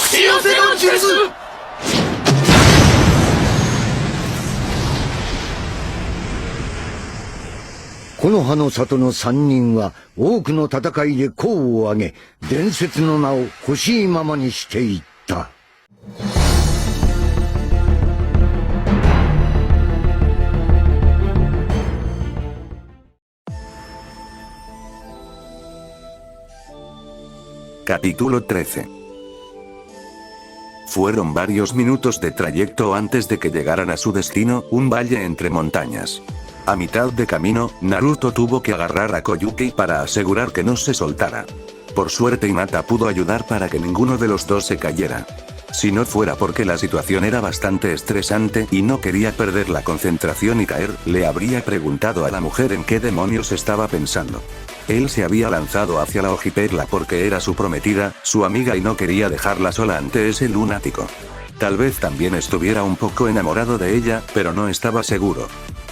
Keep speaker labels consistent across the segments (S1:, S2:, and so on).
S1: 幸せの術。
S2: 木の葉の里の3人は多くの戦いで功を挙げ、伝説の名を欲しいままにしていった。
S3: Capítulo 13. Fueron varios minutos de trayecto antes de que llegaran a su destino, un valle entre montañas. A mitad de camino, Naruto tuvo que agarrar a Koyuki para asegurar que no se soltara. Por suerte Hinata pudo ayudar para que ninguno de los dos se cayera. Si no fuera porque la situación era bastante estresante y no quería perder la concentración y caer, le habría preguntado a la mujer en qué demonios estaba pensando. Él se había lanzado hacia la hojiperla porque era su prometida, su amiga y no quería dejarla sola ante ese lunático. Tal vez también estuviera un poco enamorado de ella, pero no estaba seguro.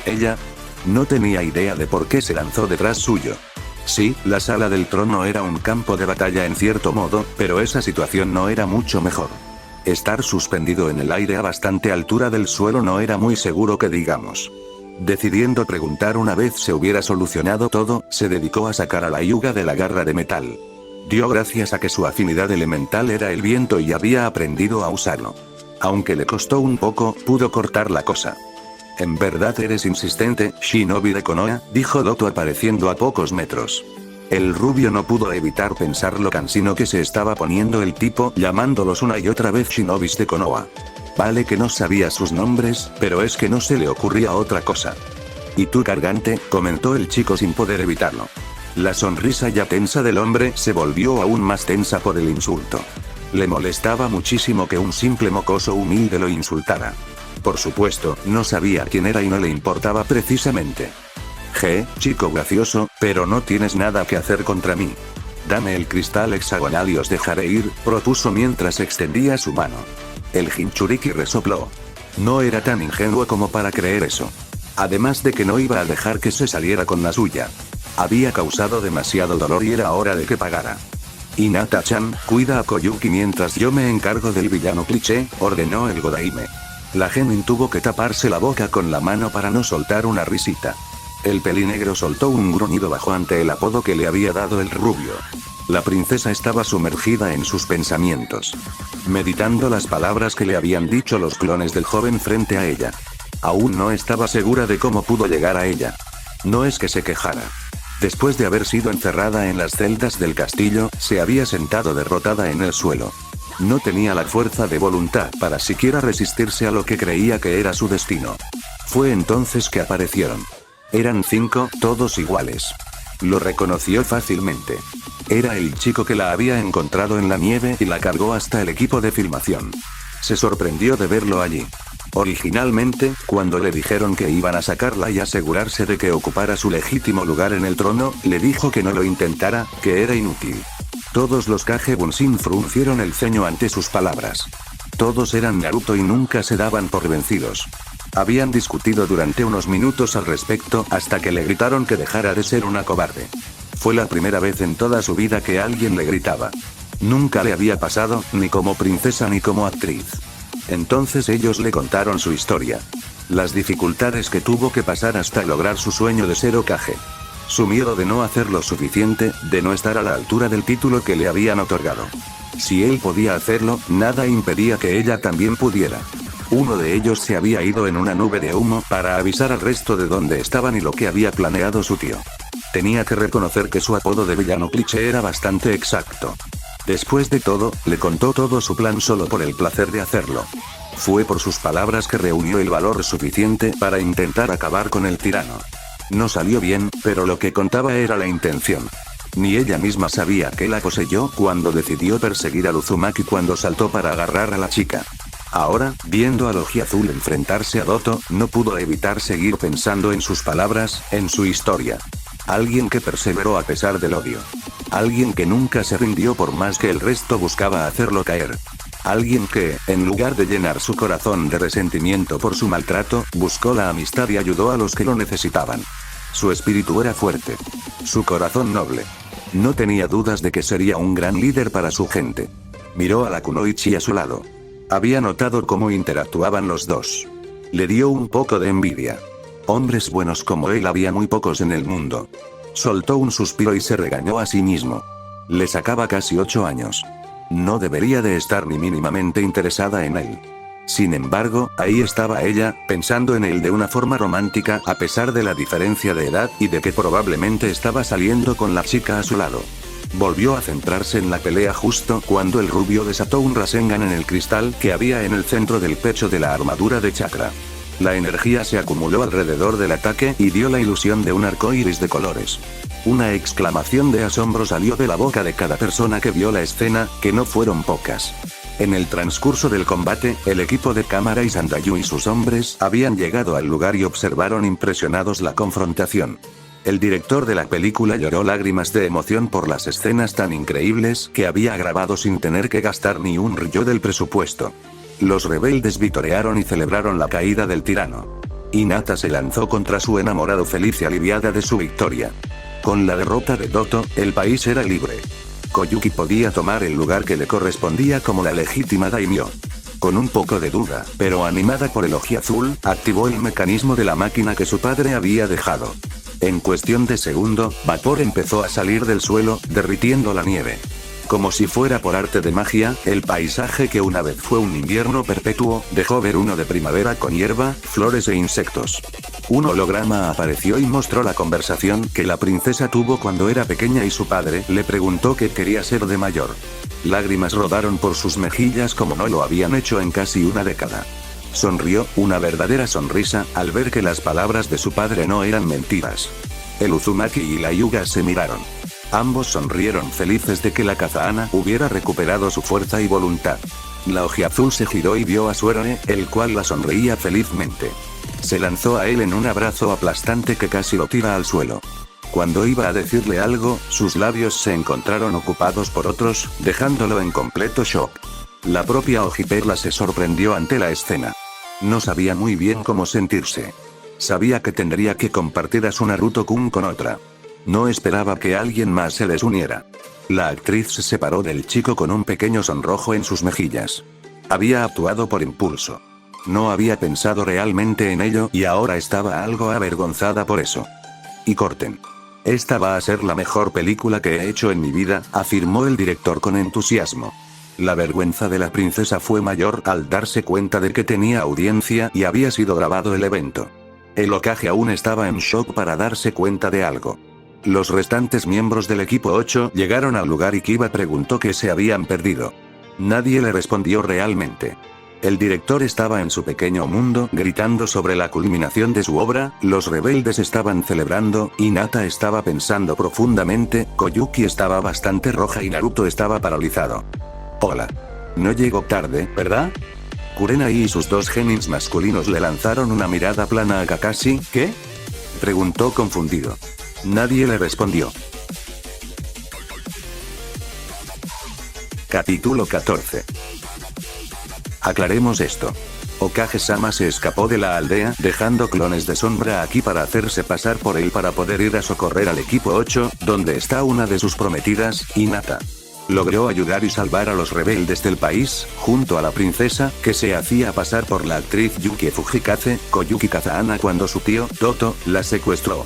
S3: Ella no tenía idea de por qué se lanzó detrás suyo. Sí, la sala del trono era un campo de batalla en cierto modo, pero esa situación no era mucho mejor. Estar suspendido en el aire a bastante altura del suelo no era muy seguro que digamos. Decidiendo preguntar una vez se hubiera solucionado todo, se dedicó a sacar a la Hyuga de la garra de metal. Dio gracias a que su afinidad elemental era el viento y había aprendido a usarlo. Aunque le costó un poco, pudo cortar la cosa. En verdad eres insistente, Shinobi de Konoha, dijo Doto apareciendo a pocos metros. El rubio no pudo evitar pensar lo cansino que se estaba poniendo el tipo, llamándolos una y otra vez Shinobis de Konoha. Vale que no sabía sus nombres, pero es que no se le ocurría otra cosa. ¿Y tú, Gargante?, comentó el chico sin poder evitarlo. La sonrisa ya tensa del hombre se volvió aún más tensa por el insulto. Le molestaba muchísimo que un simple mocoso humilde lo insultara. Por supuesto, no sabía quién era y no le importaba precisamente. Chico gracioso, pero no tienes nada que hacer contra mí. Dame el cristal hexagonal y os dejaré ir, propuso mientras extendía su mano. El Jinchuriki resopló. No era tan ingenuo como para creer eso. Además de que no iba a dejar que se saliera con la suya. Había causado demasiado dolor y era hora de que pagara. Hinata-chan, cuida a Koyuki mientras yo me encargo del villano cliché, ordenó el Godaime. La Genin tuvo que taparse la boca con la mano para no soltar una risita. El pelinegro soltó un gruñido bajo ante el apodo que le había dado el rubio. La princesa estaba sumergida en sus pensamientos, meditando las palabras que le habían dicho los clones del joven frente a ella. Aún no estaba segura de cómo pudo llegar a ella. No es que se quejara. Después de haber sido encerrada en las celdas del castillo, se había sentado derrotada en el suelo. No tenía la fuerza de voluntad para siquiera resistirse a lo que creía que era su destino. Fue entonces que aparecieron. Eran 5, todos iguales. Lo reconoció fácilmente. Era el chico que la había encontrado en la nieve y la cargó hasta el equipo de filmación. Se sorprendió de verlo allí. Originalmente, cuando le dijeron que iban a sacarla y asegurarse de que ocupara su legítimo lugar en el trono, le dijo que no lo intentara, que era inútil. Todos los Kage Bunshin fruncieron el ceño ante sus palabras. Todos eran Naruto y nunca se daban por vencidos. Habían discutido durante unos minutos al respecto hasta que le gritaron que dejara de ser una cobarde. Fue la primera vez en toda su vida que alguien le gritaba. Nunca le había pasado, ni como princesa ni como actriz. Entonces ellos le contaron su historia. Las dificultades que tuvo que pasar hasta lograr su sueño de ser Hokage. Su miedo de no hacer lo suficiente, de no estar a la altura del título que le habían otorgado. Si él podía hacerlo, nada impedía que ella también pudiera. Uno de ellos se había ido en una nube de humo para avisar al resto de dónde estaban y lo que había planeado su tío. Tenía que reconocer que su apodo de villano cliché era bastante exacto. Después de todo, le contó todo su plan solo por el placer de hacerlo. Fue por sus palabras que reunió el valor suficiente para intentar acabar con el tirano. No salió bien, pero lo que contaba era la intención. Ni ella misma sabía que la poseyó cuando decidió perseguir a Uzumaki cuando saltó para agarrar a la chica. Ahora, viendo al Ojiazul enfrentarse a Doto, no pudo evitar seguir pensando en sus palabras, en su historia. Alguien que perseveró a pesar del odio. Alguien que nunca se rindió por más que el resto buscaba hacerlo caer. Alguien que, en lugar de llenar su corazón de resentimiento por su maltrato, buscó la amistad y ayudó a los que lo necesitaban. Su espíritu era fuerte. Su corazón noble. No tenía dudas de que sería un gran líder para su gente. Miró a la Kunoichi a su lado. Había notado cómo interactuaban los dos. Le dio un poco de envidia. Hombres buenos como él había muy pocos en el mundo. Soltó un suspiro y se regañó a sí mismo. Le sacaba casi 8 años. No debería de estar ni mínimamente interesada en él. Sin embargo, ahí estaba ella, pensando en él de una forma romántica a pesar de la diferencia de edad y de que probablemente estaba saliendo con la chica a su lado. Volvió a centrarse en la pelea justo cuando el rubio desató un Rasengan en el cristal que había en el centro del pecho de la armadura de chakra. La energía se acumuló alrededor del ataque y dio la ilusión de un arco iris de colores. Una exclamación de asombro salió de la boca de cada persona que vio la escena, que no fueron pocas. En el transcurso del combate, el equipo de cámara y Sandayu y sus hombres habían llegado al lugar y observaron impresionados la confrontación. El director de la película lloró lágrimas de emoción por las escenas tan increíbles que había grabado sin tener que gastar ni un rillo del presupuesto. Los rebeldes vitorearon y celebraron la caída del tirano. Hinata se lanzó contra su enamorado feliz y aliviada de su victoria. Con la derrota de Doto, el país era libre. Koyuki podía tomar el lugar que le correspondía como la legítima daimyo. Con un poco de duda, pero animada por el oji azul, activó el mecanismo de la máquina que su padre había dejado. En cuestión de segundo, vapor empezó a salir del suelo, derritiendo la nieve. Como si fuera por arte de magia, el paisaje que una vez fue un invierno perpetuo, dejó ver uno de primavera con hierba, flores e insectos. Un holograma apareció y mostró la conversación que la princesa tuvo cuando era pequeña y su padre le preguntó qué quería ser de mayor. Lágrimas rodaron por sus mejillas como no lo habían hecho en casi una década. Sonrió, una verdadera sonrisa, al ver que las palabras de su padre no eran mentiras. El Uzumaki y la Hyuga se miraron. Ambos sonrieron felices de que la Kazahana hubiera recuperado su fuerza y voluntad. La Ojiazul se giró y vio a su héroe, el cual la sonreía felizmente. Se lanzó a él en un abrazo aplastante que casi lo tira al suelo. Cuando iba a decirle algo, sus labios se encontraron ocupados por otros, dejándolo en completo shock. La propia Ojiperla se sorprendió ante la escena. No sabía muy bien cómo sentirse. Sabía que tendría que compartir a su Naruto-kun con otra. No esperaba que alguien más se les uniera. La actriz se separó del chico con un pequeño sonrojo en sus mejillas. Había actuado por impulso. No había pensado realmente en ello y ahora estaba algo avergonzada por eso. Y corten. Esta va a ser la mejor película que he hecho en mi vida, afirmó el director con entusiasmo. La vergüenza de la princesa fue mayor al darse cuenta de que tenía audiencia y había sido grabado el evento. El Hokage aún estaba en shock para darse cuenta de algo. Los restantes miembros del equipo 8 llegaron al lugar y Kiba preguntó qué se habían perdido. Nadie le respondió realmente. El director estaba en su pequeño mundo gritando sobre la culminación de su obra, los rebeldes estaban celebrando, Hinata estaba pensando profundamente, Koyuki estaba bastante roja y Naruto estaba paralizado. Hola. No llegó tarde, ¿verdad? Kurenai y sus dos genins masculinos le lanzaron una mirada plana a Kakashi, ¿qué? Preguntó confundido. Nadie le respondió. Capítulo 14. Aclaremos esto. Hokage-sama se escapó de la aldea, dejando clones de sombra aquí para hacerse pasar por él para poder ir a socorrer al equipo 8, donde está una de sus prometidas, Hinata. Logró ayudar y salvar a los rebeldes del país, junto a la princesa, que se hacía pasar por la actriz Yuki Fujikaze, Koyuki Kazahana cuando su tío, Toto, la secuestró.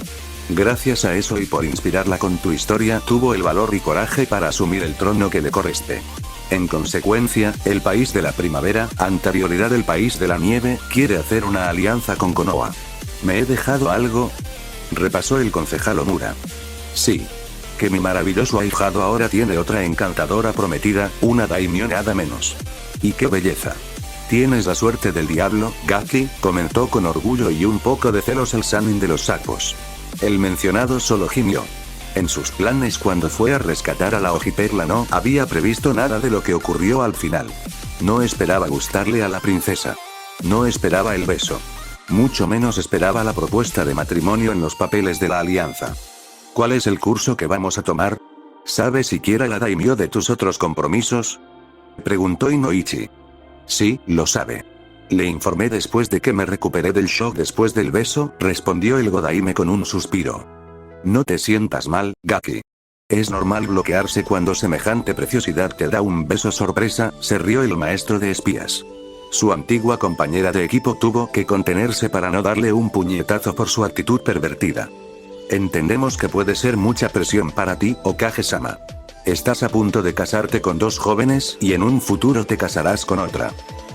S3: Gracias a eso y por inspirarla con tu historia, tuvo el valor y coraje para asumir el trono que le corresponde. En consecuencia, el país de la primavera, anterioridad del país de la nieve, quiere hacer una alianza con Konoha. ¿Me he dejado algo? Repasó el concejal Omura. Sí. Que mi maravilloso ahijado ahora tiene otra encantadora prometida, una daimyo nada menos. ¡Y qué belleza! Tienes la suerte del diablo, Gaki, comentó con orgullo y un poco de celos el Sannin de los sapos. El mencionado solo gimió. En sus planes cuando fue a rescatar a la Ojiperla no había previsto nada de lo que ocurrió al final. No esperaba gustarle a la princesa. No esperaba el beso. Mucho menos esperaba la propuesta de matrimonio en los papeles de la alianza. ¿Cuál es el curso que vamos a tomar? ¿Sabe siquiera la daimyo de tus otros compromisos? Preguntó Inoichi. Sí, lo sabe. Le informé después de que me recuperé del shock después del beso, respondió el Godaime con un suspiro. No te sientas mal, Gaki. Es normal bloquearse cuando semejante preciosidad te da un beso sorpresa, se rió el maestro de espías. Su antigua compañera de equipo tuvo que contenerse para no darle un puñetazo por su actitud pervertida. Entendemos que puede ser mucha presión para ti, Okage-sama. Estás a punto de casarte con dos jóvenes y en un futuro te casarás con otra.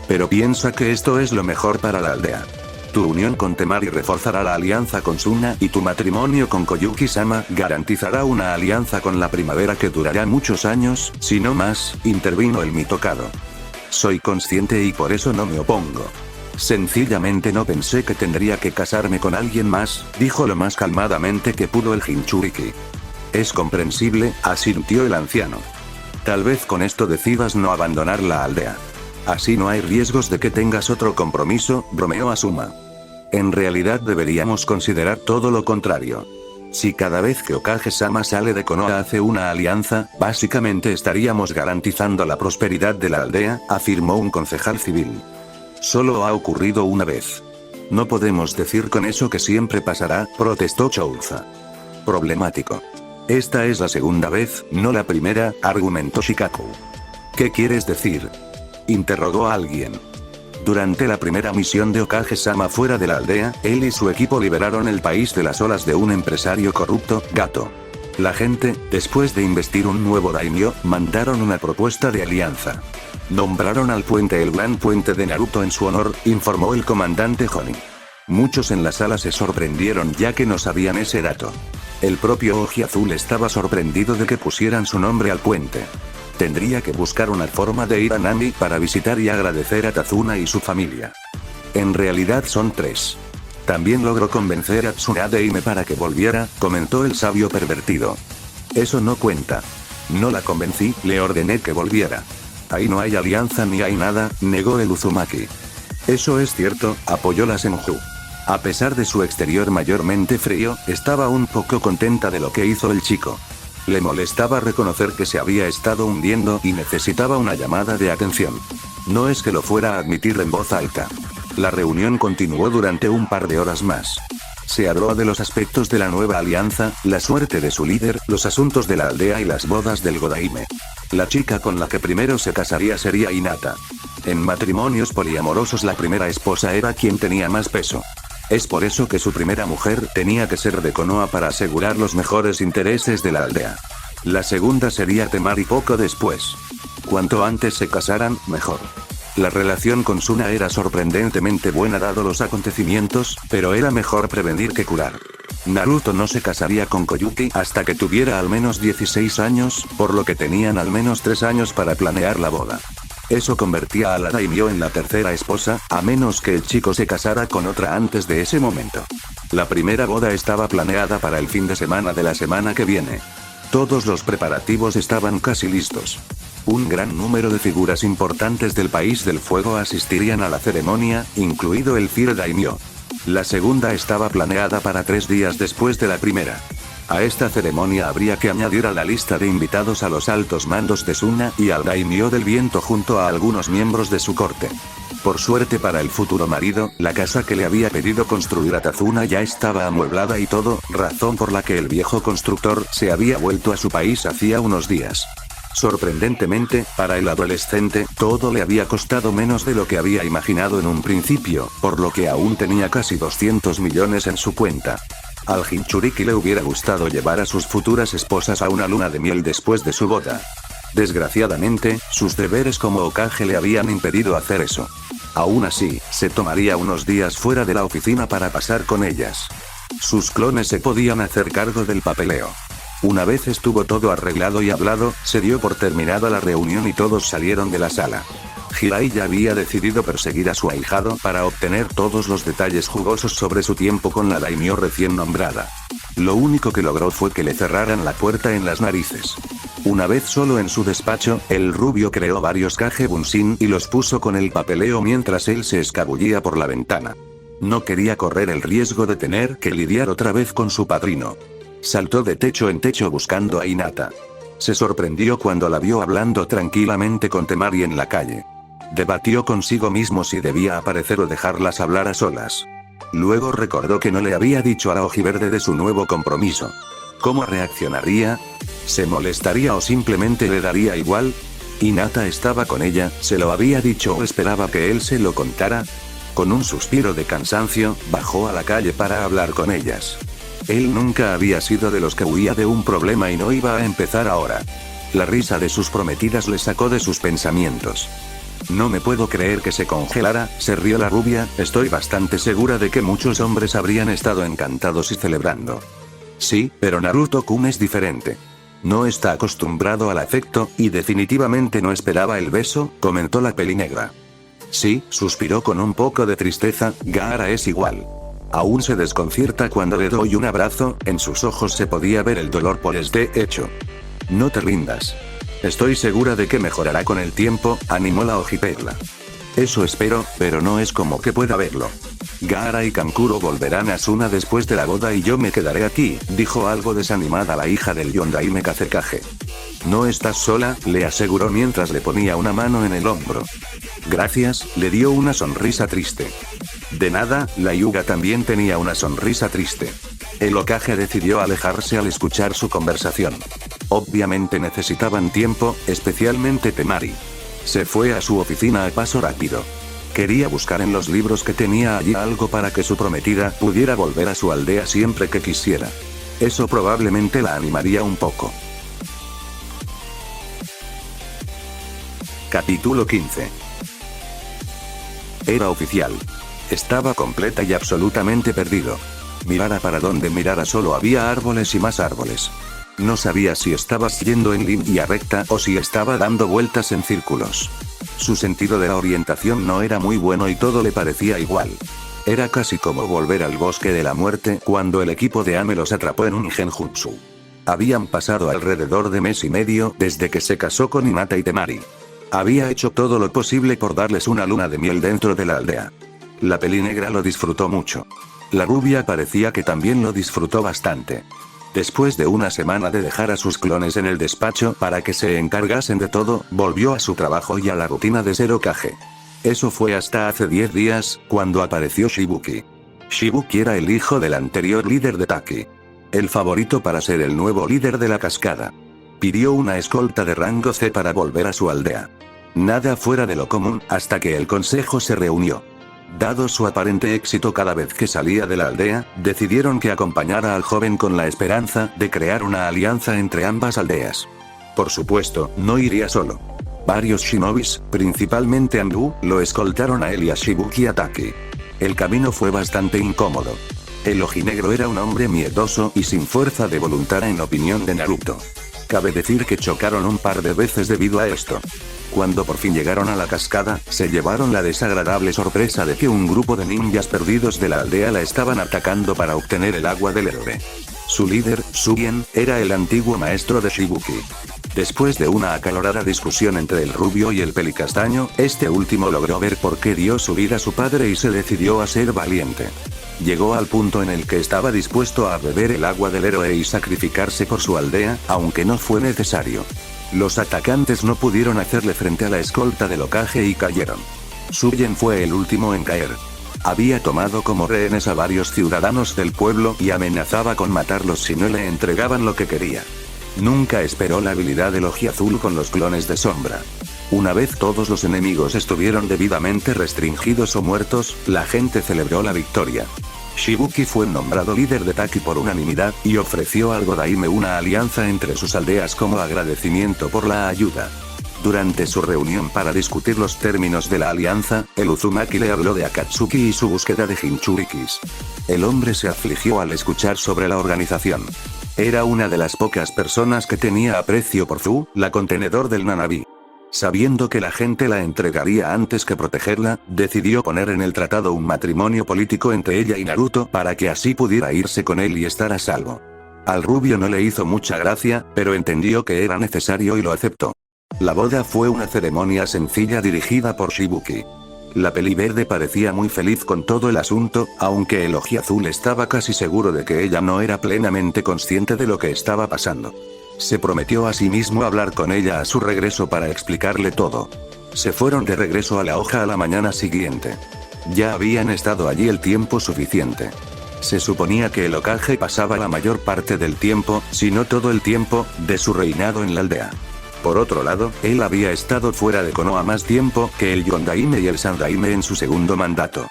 S3: Pero piensa que esto es lo mejor para la aldea. Tu unión con Temari reforzará la alianza con Suna y tu matrimonio con Koyuki-sama garantizará una alianza con la primavera que durará muchos años, si no más, intervino el mitocado. Soy consciente y por eso no me opongo. Sencillamente no pensé que tendría que casarme con alguien más, dijo lo más calmadamente que pudo el Jinchuriki. Es comprensible, asintió el anciano. Tal vez con esto decidas no abandonar la aldea. Así no hay riesgos de que tengas otro compromiso, bromeó Asuma. En realidad deberíamos considerar todo lo contrario. Si cada vez que Okage-sama sale de Konoha hace una alianza, básicamente estaríamos garantizando la prosperidad de la aldea, afirmó un concejal civil. Solo ha ocurrido una vez. No podemos decir con eso que siempre pasará, protestó Chouza. Problemático. Esta es la segunda vez, no la primera, argumentó Shikaku. ¿Qué quieres decir?, interrogó a alguien. Durante la primera misión de Okage-sama fuera de la aldea, él y su equipo liberaron el país de las olas de un empresario corrupto, Gato. La gente, después de investir un nuevo daimyo, mandaron una propuesta de alianza. Nombraron al puente el Gran Puente de Naruto en su honor, informó el comandante Honi. Muchos en la sala se sorprendieron ya que no sabían ese dato. El propio Oji Azul estaba sorprendido de que pusieran su nombre al puente. Tendría que buscar una forma de ir a Nami para visitar y agradecer a Tazuna y su familia. En realidad son 3. También logró convencer a Tsunade Ime para que volviera, comentó el sabio pervertido. Eso no cuenta. No la convencí, le ordené que volviera. Ahí no hay alianza ni hay nada, negó el Uzumaki. Eso es cierto, apoyó la Senju. A pesar de su exterior mayormente frío, estaba un poco contenta de lo que hizo el chico. Le molestaba reconocer que se había estado hundiendo y necesitaba una llamada de atención. No es que lo fuera a admitir en voz alta. La reunión continuó durante un par de horas más. Se habló de los aspectos de la nueva alianza, la suerte de su líder, los asuntos de la aldea y las bodas del Godaime. La chica con la que primero se casaría sería Hinata. En matrimonios poliamorosos la primera esposa era quien tenía más peso. Es por eso que su primera mujer tenía que ser de Konoha para asegurar los mejores intereses de la aldea. La segunda sería Temari poco después. Cuanto antes se casaran, mejor. La relación con Suna era sorprendentemente buena dado los acontecimientos, pero era mejor prevenir que curar. Naruto no se casaría con Koyuki hasta que tuviera al menos 16 años, por lo que tenían al menos 3 años para planear la boda. Eso convertía a la daimyo en la tercera esposa, a menos que el chico se casara con otra antes de ese momento. La primera boda estaba planeada para el fin de semana de la semana que viene. Todos los preparativos estaban casi listos. Un gran número de figuras importantes del país del fuego asistirían a la ceremonia, incluido el Fire Daimyo. La segunda estaba planeada para 3 días después de la primera. A esta ceremonia habría que añadir a la lista de invitados a los altos mandos de Suna y al Daimyo del Viento junto a algunos miembros de su corte. Por suerte para el futuro marido, la casa que le había pedido construir a Tazuna ya estaba amueblada y todo, razón por la que el viejo constructor se había vuelto a su país hacía unos días. Sorprendentemente, para el adolescente, todo le había costado menos de lo que había imaginado en un principio, por lo que aún tenía casi 200 millones en su cuenta. Al Jinchuriki le hubiera gustado llevar a sus futuras esposas a una luna de miel después de su boda. Desgraciadamente, sus deberes como Hokage le habían impedido hacer eso. Aún así, se tomaría unos días fuera de la oficina para pasar con ellas. Sus clones se podían hacer cargo del papeleo. Una vez estuvo todo arreglado y hablado, se dio por terminada la reunión y todos salieron de la sala. Hirai ya había decidido perseguir a su ahijado para obtener todos los detalles jugosos sobre su tiempo con la daimyo recién nombrada. Lo único que logró fue que le cerraran la puerta en las narices. Una vez solo en su despacho, el rubio creó varios Kage Bunshin y los puso con el papeleo mientras él se escabullía por la ventana. No quería correr el riesgo de tener que lidiar otra vez con su padrino. Saltó de techo en techo buscando a Hinata. Se sorprendió cuando la vio hablando tranquilamente con Temari en la calle. Debatió consigo mismo si debía aparecer o dejarlas hablar a solas. Luego recordó que no le había dicho a la Ojiverde de su nuevo compromiso. ¿Cómo reaccionaría? ¿Se molestaría o simplemente le daría igual? Hinata estaba con ella, ¿se lo había dicho o esperaba que él se lo contara? Con un suspiro de cansancio, bajó a la calle para hablar con ellas. Él nunca había sido de los que huía de un problema y no iba a empezar ahora. La risa de sus prometidas le sacó de sus pensamientos. No me puedo creer que se congelara, se rió la rubia, estoy bastante segura de que muchos hombres habrían estado encantados y celebrando. Sí, pero Naruto-kun es diferente. No está acostumbrado al afecto, y definitivamente no esperaba el beso, comentó la pelinegra. Sí, suspiró con un poco de tristeza, Gaara es igual. Aún se desconcierta cuando le doy un abrazo, en sus ojos se podía ver el dolor por este hecho. No te rindas. Estoy segura de que mejorará con el tiempo, animó la hojiperla. Eso espero, pero no es como que pueda verlo. Gaara y Kankuro volverán a Suna después de la boda y yo me quedaré aquí, dijo algo desanimada la hija del Yondaime Kazekage. No estás sola, le aseguró mientras le ponía una mano en el hombro. Gracias, le dio una sonrisa triste. De nada, la Hyuga también tenía una sonrisa triste. El Hokage decidió alejarse al escuchar su conversación. Obviamente necesitaban tiempo, especialmente Temari. Se fue a su oficina a paso rápido. Quería buscar en los libros que tenía allí algo para que su prometida pudiera volver a su aldea siempre que quisiera. Eso probablemente la animaría un poco. Capítulo 15. Era oficial. Estaba completa y absolutamente perdido. Mirara para donde mirara solo había árboles y más árboles. No sabía si estaba yendo en línea recta o si estaba dando vueltas en círculos. Su sentido de la orientación no era muy bueno y todo le parecía igual. Era casi como volver al bosque de la muerte cuando el equipo de Ame los atrapó en un genjutsu. Habían pasado alrededor de mes y medio desde que se casó con Hinata y Temari. Había hecho todo lo posible por darles una luna de miel dentro de la aldea. La pelinegra lo disfrutó mucho. La rubia parecía que también lo disfrutó bastante. Después de una semana de dejar a sus clones en el despacho para que se encargasen de todo, volvió a su trabajo y a la rutina de ser Hokage. Eso fue hasta hace 10 días, cuando apareció Shibuki. Shibuki era el hijo del anterior líder de Taki. El favorito para ser el nuevo líder de la cascada. Pidió una escolta de rango C para volver a su aldea. Nada fuera de lo común, hasta que el consejo se reunió. Dado su aparente éxito cada vez que salía de la aldea, decidieron que acompañara al joven con la esperanza de crear una alianza entre ambas aldeas. Por supuesto, no iría solo. Varios shinobis, principalmente Anbu, lo escoltaron a él y a Shibuki Ataki. El camino fue bastante incómodo. El ojinegro era un hombre miedoso y sin fuerza de voluntad en opinión de Naruto. Cabe decir que chocaron un par de veces debido a esto. Cuando por fin llegaron a la cascada, se llevaron la desagradable sorpresa de que un grupo de ninjas perdidos de la aldea la estaban atacando para obtener el agua del héroe. Su líder, Sugen, era el antiguo maestro de Shibuki. Después de una acalorada discusión entre el rubio y el pelicastaño, este último logró ver por qué dio su vida a su padre y se decidió a ser valiente. Llegó al punto en el que estaba dispuesto a beber el agua del héroe y sacrificarse por su aldea, aunque no fue necesario. Los atacantes no pudieron hacerle frente a la escolta del Hokage y cayeron. Sugen fue el último en caer. Había tomado como rehenes a varios ciudadanos del pueblo y amenazaba con matarlos si no le entregaban lo que quería. Nunca esperó la habilidad del Ojiazul con los clones de sombra. Una vez todos los enemigos estuvieron debidamente restringidos o muertos, la gente celebró la victoria. Shibuki fue nombrado líder de Taki por unanimidad, y ofreció al Godaime una alianza entre sus aldeas como agradecimiento por la ayuda. Durante su reunión para discutir los términos de la alianza, el Uzumaki le habló de Akatsuki y su búsqueda de Jinchurikis. El hombre se afligió al escuchar sobre la organización. Era una de las pocas personas que tenía aprecio por Zu, la contenedor del Nanabi. Sabiendo que la gente la entregaría antes que protegerla, decidió poner en el tratado un matrimonio político entre ella y Naruto para que así pudiera irse con él y estar a salvo. Al rubio no le hizo mucha gracia, pero entendió que era necesario y lo aceptó. La boda fue una ceremonia sencilla dirigida por Shibuki. La peliverde parecía muy feliz con todo el asunto, aunque el ojiazul estaba casi seguro de que ella no era plenamente consciente de lo que estaba pasando. Se prometió a sí mismo hablar con ella a su regreso para explicarle todo. Se fueron de regreso a la hoja a la mañana siguiente. Ya habían estado allí el tiempo suficiente. Se suponía que el Hokage pasaba la mayor parte del tiempo, si no todo el tiempo, de su reinado en la aldea. Por otro lado, él había estado fuera de Konoha más tiempo que el Yondaime y el Sandaime en su segundo mandato.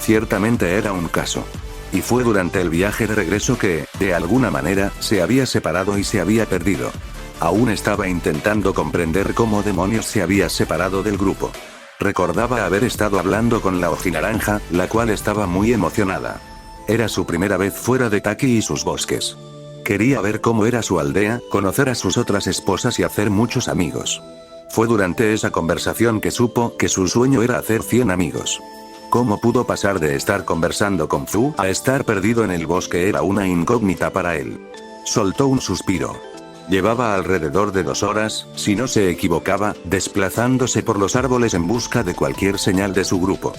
S3: Ciertamente era un caso. Y fue durante el viaje de regreso que, de alguna manera, se había separado y se había perdido. Aún estaba intentando comprender cómo demonios se había separado del grupo. Recordaba haber estado hablando con la ojinaranja, la cual estaba muy emocionada. Era su primera vez fuera de Taki y sus bosques. Quería ver cómo era su aldea, conocer a sus otras esposas y hacer muchos amigos. Fue durante esa conversación que supo que su sueño era hacer 100 amigos. Cómo pudo pasar de estar conversando con Fu a estar perdido en el bosque era una incógnita para él. Soltó un suspiro. Llevaba alrededor de 2 horas, si no se equivocaba, desplazándose por los árboles en busca de cualquier señal de su grupo.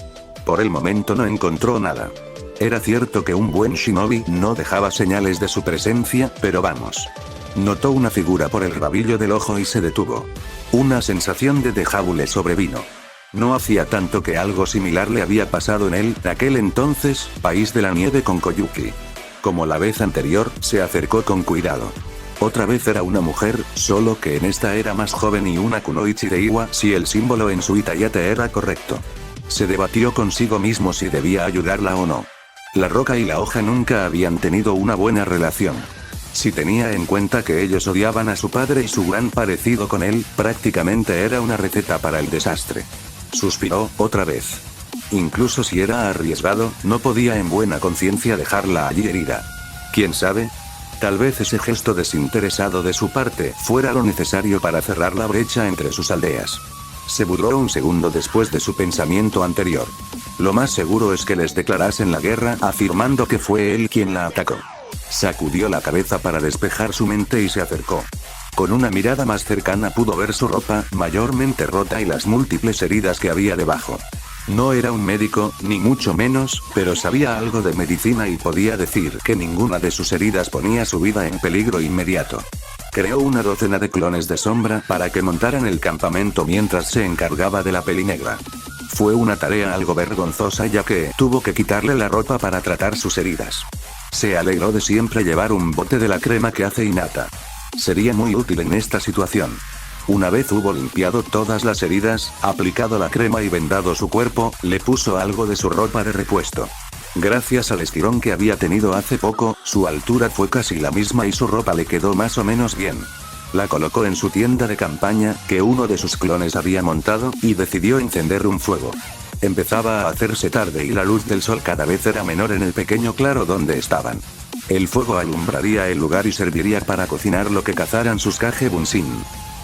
S3: Por el momento no encontró nada. Era cierto que un buen shinobi no dejaba señales de su presencia, pero vamos. Notó una figura por el rabillo del ojo y se detuvo. Una sensación de déjà vu le sobrevino. No hacía tanto que algo similar le había pasado en él, aquel entonces, país de la nieve con Koyuki. Como la vez anterior, se acercó con cuidado. Otra vez era una mujer, solo que en esta era más joven y una kunoichi de Iwa si el símbolo en su itayate era correcto. Se debatió consigo mismo si debía ayudarla o no. La roca y la hoja nunca habían tenido una buena relación. Si tenía en cuenta que ellos odiaban a su padre y su gran parecido con él, prácticamente era una receta para el desastre. Suspiró, otra vez. Incluso si era arriesgado, no podía en buena conciencia dejarla allí herida. ¿Quién sabe? Tal vez ese gesto desinteresado de su parte fuera lo necesario para cerrar la brecha entre sus aldeas. Se burló un segundo después de su pensamiento anterior. Lo más seguro es que les declarasen la guerra afirmando que fue él quien la atacó. Sacudió la cabeza para despejar su mente y se acercó. Con una mirada más cercana pudo ver su ropa, mayormente rota, y las múltiples heridas que había debajo. No era un médico, ni mucho menos, pero sabía algo de medicina y podía decir que ninguna de sus heridas ponía su vida en peligro inmediato. Creó una docena de clones de sombra para que montaran el campamento mientras se encargaba de la pelinegra. Fue una tarea algo vergonzosa ya que tuvo que quitarle la ropa para tratar sus heridas. Se alegró de siempre llevar un bote de la crema que hace Hinata. Sería muy útil en esta situación. Una vez hubo limpiado todas las heridas, aplicado la crema y vendado su cuerpo, le puso algo de su ropa de repuesto. Gracias al estirón que había tenido hace poco, su altura fue casi la misma y su ropa le quedó más o menos bien. La colocó en su tienda de campaña, que uno de sus clones había montado, y decidió encender un fuego. Empezaba a hacerse tarde y la luz del sol cada vez era menor en el pequeño claro donde estaban. El fuego alumbraría el lugar y serviría para cocinar lo que cazaran sus Kage Bunshin.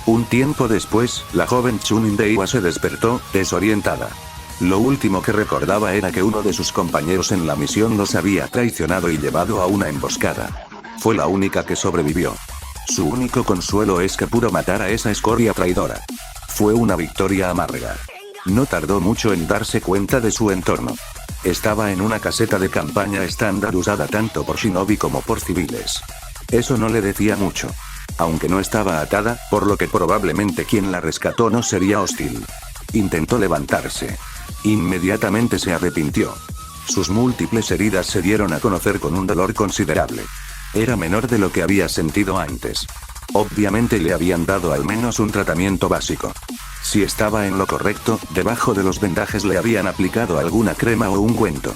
S3: Un tiempo después, la joven Chunin de Iwa se despertó, desorientada. Lo último que recordaba era que uno de sus compañeros en la misión los había traicionado y llevado a una emboscada. Fue la única que sobrevivió. Su único consuelo es que pudo matar a esa escoria traidora. Fue una victoria amarga. No tardó mucho en darse cuenta de su entorno. Estaba en una caseta de campaña estándar usada tanto por shinobi como por civiles. Eso no le decía mucho. Aunque no estaba atada, por lo que probablemente quien la rescató no sería hostil. Intentó levantarse. Inmediatamente se arrepintió. Sus múltiples heridas se dieron a conocer con un dolor considerable. Era menor de lo que había sentido antes. Obviamente le habían dado al menos un tratamiento básico. Si estaba en lo correcto, debajo de los vendajes le habían aplicado alguna crema o ungüento.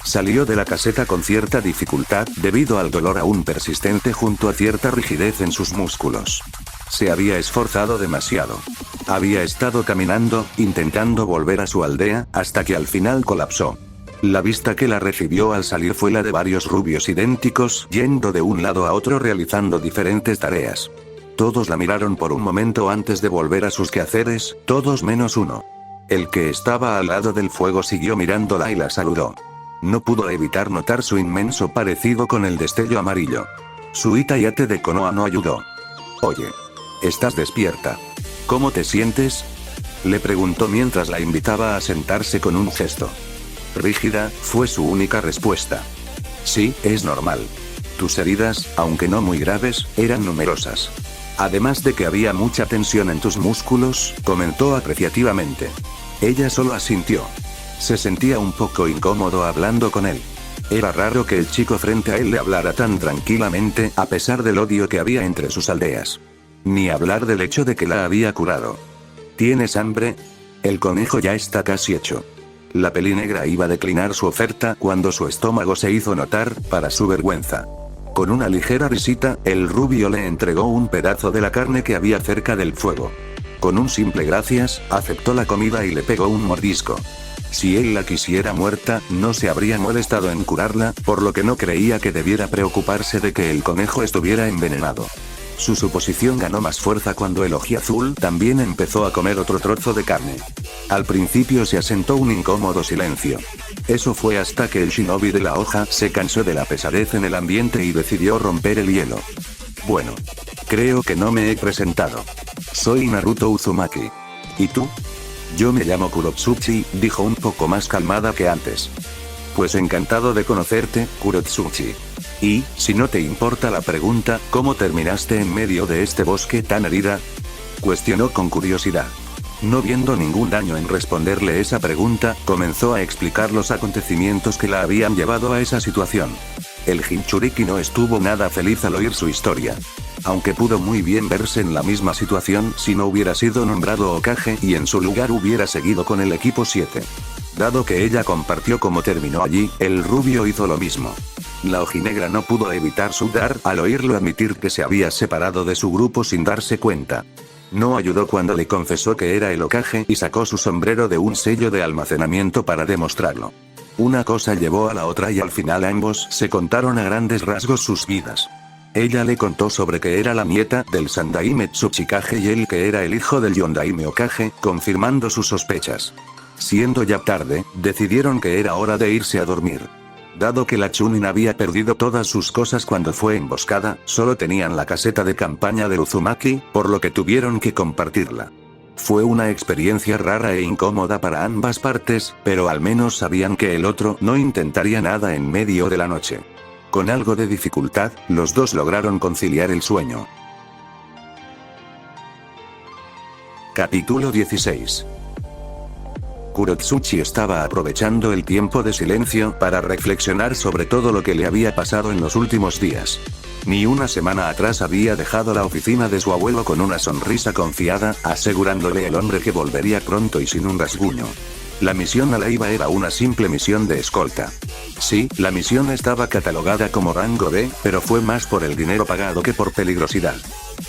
S3: Salió de la caseta con cierta dificultad debido al dolor aún persistente junto a cierta rigidez en sus músculos. Se había esforzado demasiado. Había estado caminando, intentando volver a su aldea, hasta que al final colapsó. La vista que la recibió al salir fue la de varios rubios idénticos, yendo de un lado a otro realizando diferentes tareas. Todos la miraron por un momento antes de volver a sus quehaceres, todos menos uno. El que estaba al lado del fuego siguió mirándola y la saludó. No pudo evitar notar su inmenso parecido con el destello amarillo. Su itayate de Konoha no ayudó. «Oye. ¿Estás despierta? ¿Cómo te sientes?», le preguntó mientras la invitaba a sentarse con un gesto. Rígida, fue su única respuesta. «Sí, es normal. Tus heridas, aunque no muy graves, eran numerosas. Además de que había mucha tensión en tus músculos», comentó apreciativamente. Ella solo asintió. Se sentía un poco incómodo hablando con él. Era raro que el chico frente a él le hablara tan tranquilamente a pesar del odio que había entre sus aldeas. Ni hablar del hecho de que la había curado. ¿Tienes hambre? El conejo ya está casi hecho. La pelinegra iba a declinar su oferta cuando su estómago se hizo notar, para su vergüenza. Con una ligera risita, el rubio le entregó un pedazo de la carne que había cerca del fuego. Con un simple gracias, aceptó la comida y le pegó un mordisco. Si él la quisiera muerta, no se habría molestado en curarla, por lo que no creía que debiera preocuparse de que el conejo estuviera envenenado. Su suposición ganó más fuerza cuando el ojiazul también empezó a comer otro trozo de carne. Al principio se asentó un incómodo silencio. Eso fue hasta que el shinobi de la hoja se cansó de la pesadez en el ambiente y decidió romper el hielo. Bueno. Creo que no me he presentado. Soy Naruto Uzumaki. ¿Y tú? Yo me llamo Kurotsuchi, dijo un poco más calmada que antes. Pues encantado de conocerte, Kurotsuchi. Y, si no te importa la pregunta, ¿cómo terminaste en medio de este bosque tan herida? Cuestionó con curiosidad. No viendo ningún daño en responderle esa pregunta, comenzó a explicar los acontecimientos que la habían llevado a esa situación. El Jinchuriki no estuvo nada feliz al oír su historia. Aunque pudo muy bien verse en la misma situación si no hubiera sido nombrado Hokage y en su lugar hubiera seguido con el equipo 7. Dado que ella compartió cómo terminó allí, el rubio hizo lo mismo. La ojinegra no pudo evitar sudar al oírlo admitir que se había separado de su grupo sin darse cuenta. No ayudó cuando le confesó que era el Hokage y sacó su sombrero de un sello de almacenamiento para demostrarlo. Una cosa llevó a la otra y al final ambos se contaron a grandes rasgos sus vidas. Ella le contó sobre que era la nieta del Sandaime Tsuchikage y él que era el hijo del Yondaime Hokage, confirmando sus sospechas. Siendo ya tarde, decidieron que era hora de irse a dormir. Dado que la Chunin había perdido todas sus cosas cuando fue emboscada, solo tenían la caseta de campaña de Uzumaki, por lo que tuvieron que compartirla. Fue una experiencia rara e incómoda para ambas partes, pero al menos sabían que el otro no intentaría nada en medio de la noche. Con algo de dificultad, los dos lograron conciliar el sueño. Capítulo 16. Kurotsuchi estaba aprovechando el tiempo de silencio para reflexionar sobre todo lo que le había pasado en los últimos días. Ni una semana atrás había dejado la oficina de su abuelo con una sonrisa confiada, asegurándole el hombre que volvería pronto y sin un rasguño. La misión a Leiva era una simple misión de escolta. Sí, la misión estaba catalogada como rango B, pero fue más por el dinero pagado que por peligrosidad.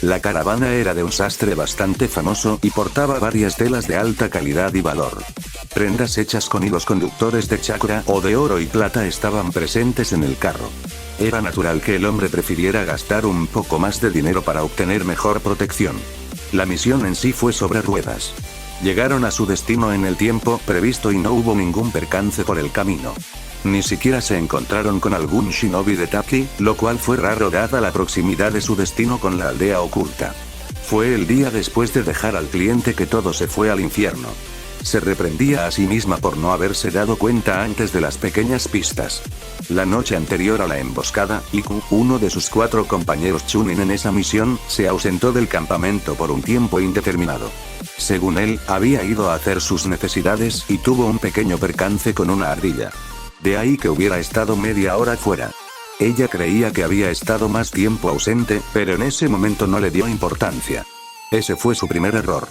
S3: La caravana era de un sastre bastante famoso y portaba varias telas de alta calidad y valor. Prendas hechas con hilos conductores de chakra o de oro y plata estaban presentes en el carro. Era natural que el hombre prefiriera gastar un poco más de dinero para obtener mejor protección. La misión en sí fue sobre ruedas. Llegaron a su destino en el tiempo previsto y no hubo ningún percance por el camino. Ni siquiera se encontraron con algún shinobi de Taki, lo cual fue raro dada la proximidad de su destino con la aldea oculta. Fue el día después de dejar al cliente que todo se fue al infierno. Se reprendía a sí misma por no haberse dado cuenta antes de las pequeñas pistas. La noche anterior a la emboscada, Iku, uno de sus 4 compañeros Chunin en esa misión, se ausentó del campamento por un tiempo indeterminado. Según él, había ido a hacer sus necesidades y tuvo un pequeño percance con una ardilla. De ahí que hubiera estado media hora fuera. Ella creía que había estado más tiempo ausente, pero en ese momento no le dio importancia. Ese fue su primer error.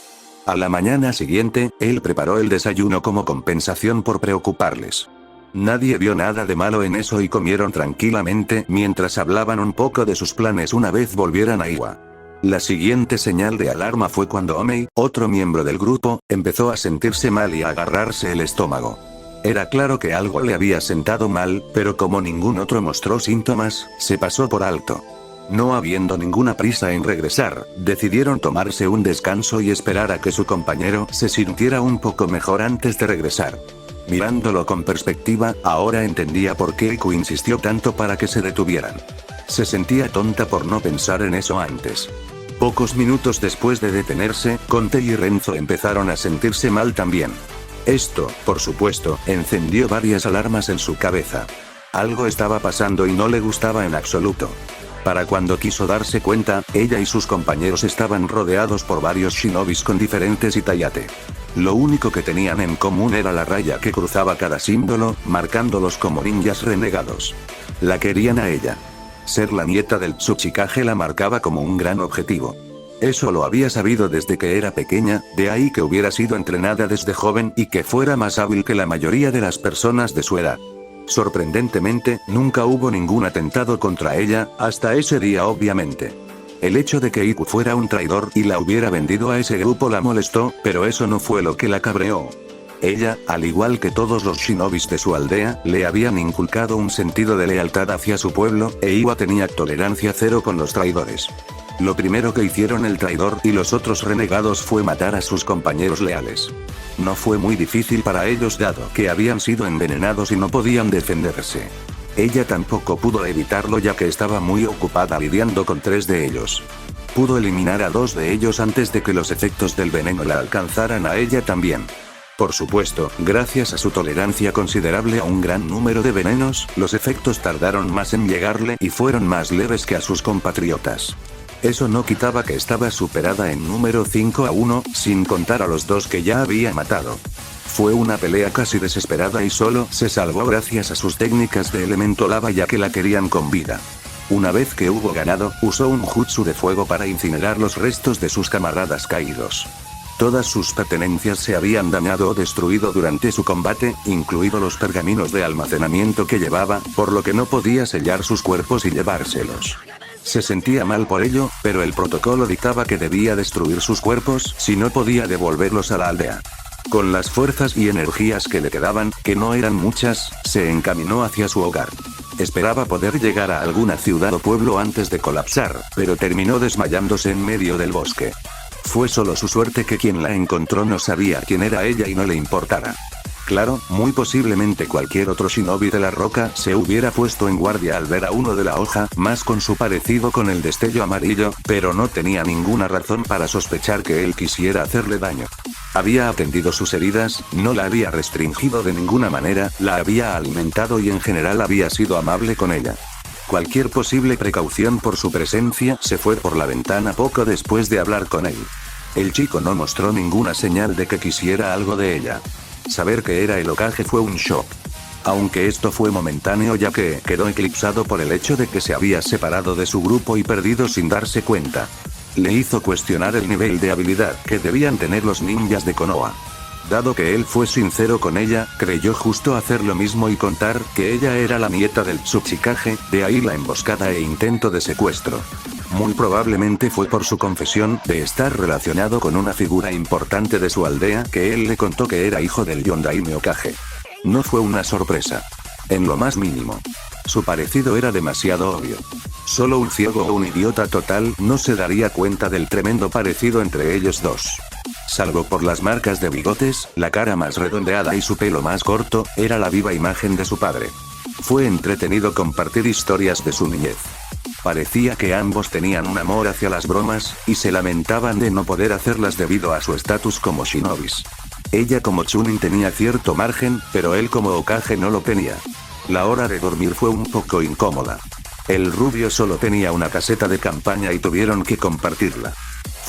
S3: A la mañana siguiente, él preparó el desayuno como compensación por preocuparles. Nadie vio nada de malo en eso y comieron tranquilamente mientras hablaban un poco de sus planes una vez volvieran a Iwa. La siguiente señal de alarma fue cuando Omei, otro miembro del grupo, empezó a sentirse mal y a agarrarse el estómago. Era claro que algo le había sentado mal, pero como ningún otro mostró síntomas, se pasó por alto. No habiendo ninguna prisa en regresar, decidieron tomarse un descanso y esperar a que su compañero se sintiera un poco mejor antes de regresar. Mirándolo con perspectiva, ahora entendía por qué Iku insistió tanto para que se detuvieran. Se sentía tonta por no pensar en eso antes. Pocos minutos después de detenerse, Conte y Renzo empezaron a sentirse mal también. Esto, por supuesto, encendió varias alarmas en su cabeza. Algo estaba pasando y no le gustaba en absoluto. Para cuando quiso darse cuenta, ella y sus compañeros estaban rodeados por varios shinobis con diferentes itayate. Lo único que tenían en común era la raya que cruzaba cada símbolo, marcándolos como ninjas renegados. La querían a ella. Ser la nieta del Tsuchikage la marcaba como un gran objetivo. Eso lo había sabido desde que era pequeña, de ahí que hubiera sido entrenada desde joven y que fuera más hábil que la mayoría de las personas de su edad. Sorprendentemente, nunca hubo ningún atentado contra ella, hasta ese día obviamente. El hecho de que Iku fuera un traidor y la hubiera vendido a ese grupo la molestó, pero eso no fue lo que la cabreó. Ella, al igual que todos los shinobis de su aldea, le habían inculcado un sentido de lealtad hacia su pueblo, e Iwa tenía tolerancia cero con los traidores. Lo primero que hicieron el traidor y los otros renegados fue matar a sus compañeros leales. No fue muy difícil para ellos dado que habían sido envenenados y no podían defenderse. Ella tampoco pudo evitarlo ya que estaba muy ocupada lidiando con 3 de ellos. Pudo eliminar a 2 de ellos antes de que los efectos del veneno la alcanzaran a ella también. Por supuesto, gracias a su tolerancia considerable a un gran número de venenos, los efectos tardaron más en llegarle y fueron más leves que a sus compatriotas. Eso no quitaba que estaba superada en número 5-1, sin contar a los 2 que ya había matado. Fue una pelea casi desesperada y solo se salvó gracias a sus técnicas de elemento lava ya que la querían con vida. Una vez que hubo ganado, usó un jutsu de fuego para incinerar los restos de sus camaradas caídos. Todas sus pertenencias se habían dañado o destruido durante su combate, incluidos los pergaminos de almacenamiento que llevaba, por lo que no podía sellar sus cuerpos y llevárselos. Se sentía mal por ello, pero el protocolo dictaba que debía destruir sus cuerpos si no podía devolverlos a la aldea. Con las fuerzas y energías que le quedaban, que no eran muchas, se encaminó hacia su hogar. Esperaba poder llegar a alguna ciudad o pueblo antes de colapsar, pero terminó desmayándose en medio del bosque. Fue solo su suerte que quien la encontró no sabía quién era ella y no le importara. Claro, muy posiblemente cualquier otro shinobi de la roca se hubiera puesto en guardia al ver a uno de la hoja, más con su parecido con el destello amarillo, pero no tenía ninguna razón para sospechar que él quisiera hacerle daño. Había atendido sus heridas, no la había restringido de ninguna manera, la había alimentado y en general había sido amable con ella. Cualquier posible precaución por su presencia se fue por la ventana poco después de hablar con él. El chico no mostró ninguna señal de que quisiera algo de ella. Saber que era el Hokage fue un shock. Aunque esto fue momentáneo ya que quedó eclipsado por el hecho de que se había separado de su grupo y perdido sin darse cuenta. Le hizo cuestionar el nivel de habilidad que debían tener los ninjas de Konoha. Dado que él fue sincero con ella, creyó justo hacer lo mismo y contar que ella era la nieta del Tsuchikage, de ahí la emboscada e intento de secuestro. Muy probablemente fue por su confesión de estar relacionado con una figura importante de su aldea que él le contó que era hijo del Yondaime Hokage. No fue una sorpresa. En lo más mínimo. Su parecido era demasiado obvio. Solo un ciego o un idiota total no se daría cuenta del tremendo parecido entre ellos dos. Salvo por las marcas de bigotes, la cara más redondeada y su pelo más corto, era la viva imagen de su padre. Fue entretenido compartir historias de su niñez. Parecía que ambos tenían un amor hacia las bromas, y se lamentaban de no poder hacerlas debido a su estatus como shinobis. Ella como Chunin tenía cierto margen, pero él como Hokage no lo tenía. La hora de dormir fue un poco incómoda. El rubio solo tenía una caseta de campaña y tuvieron que compartirla.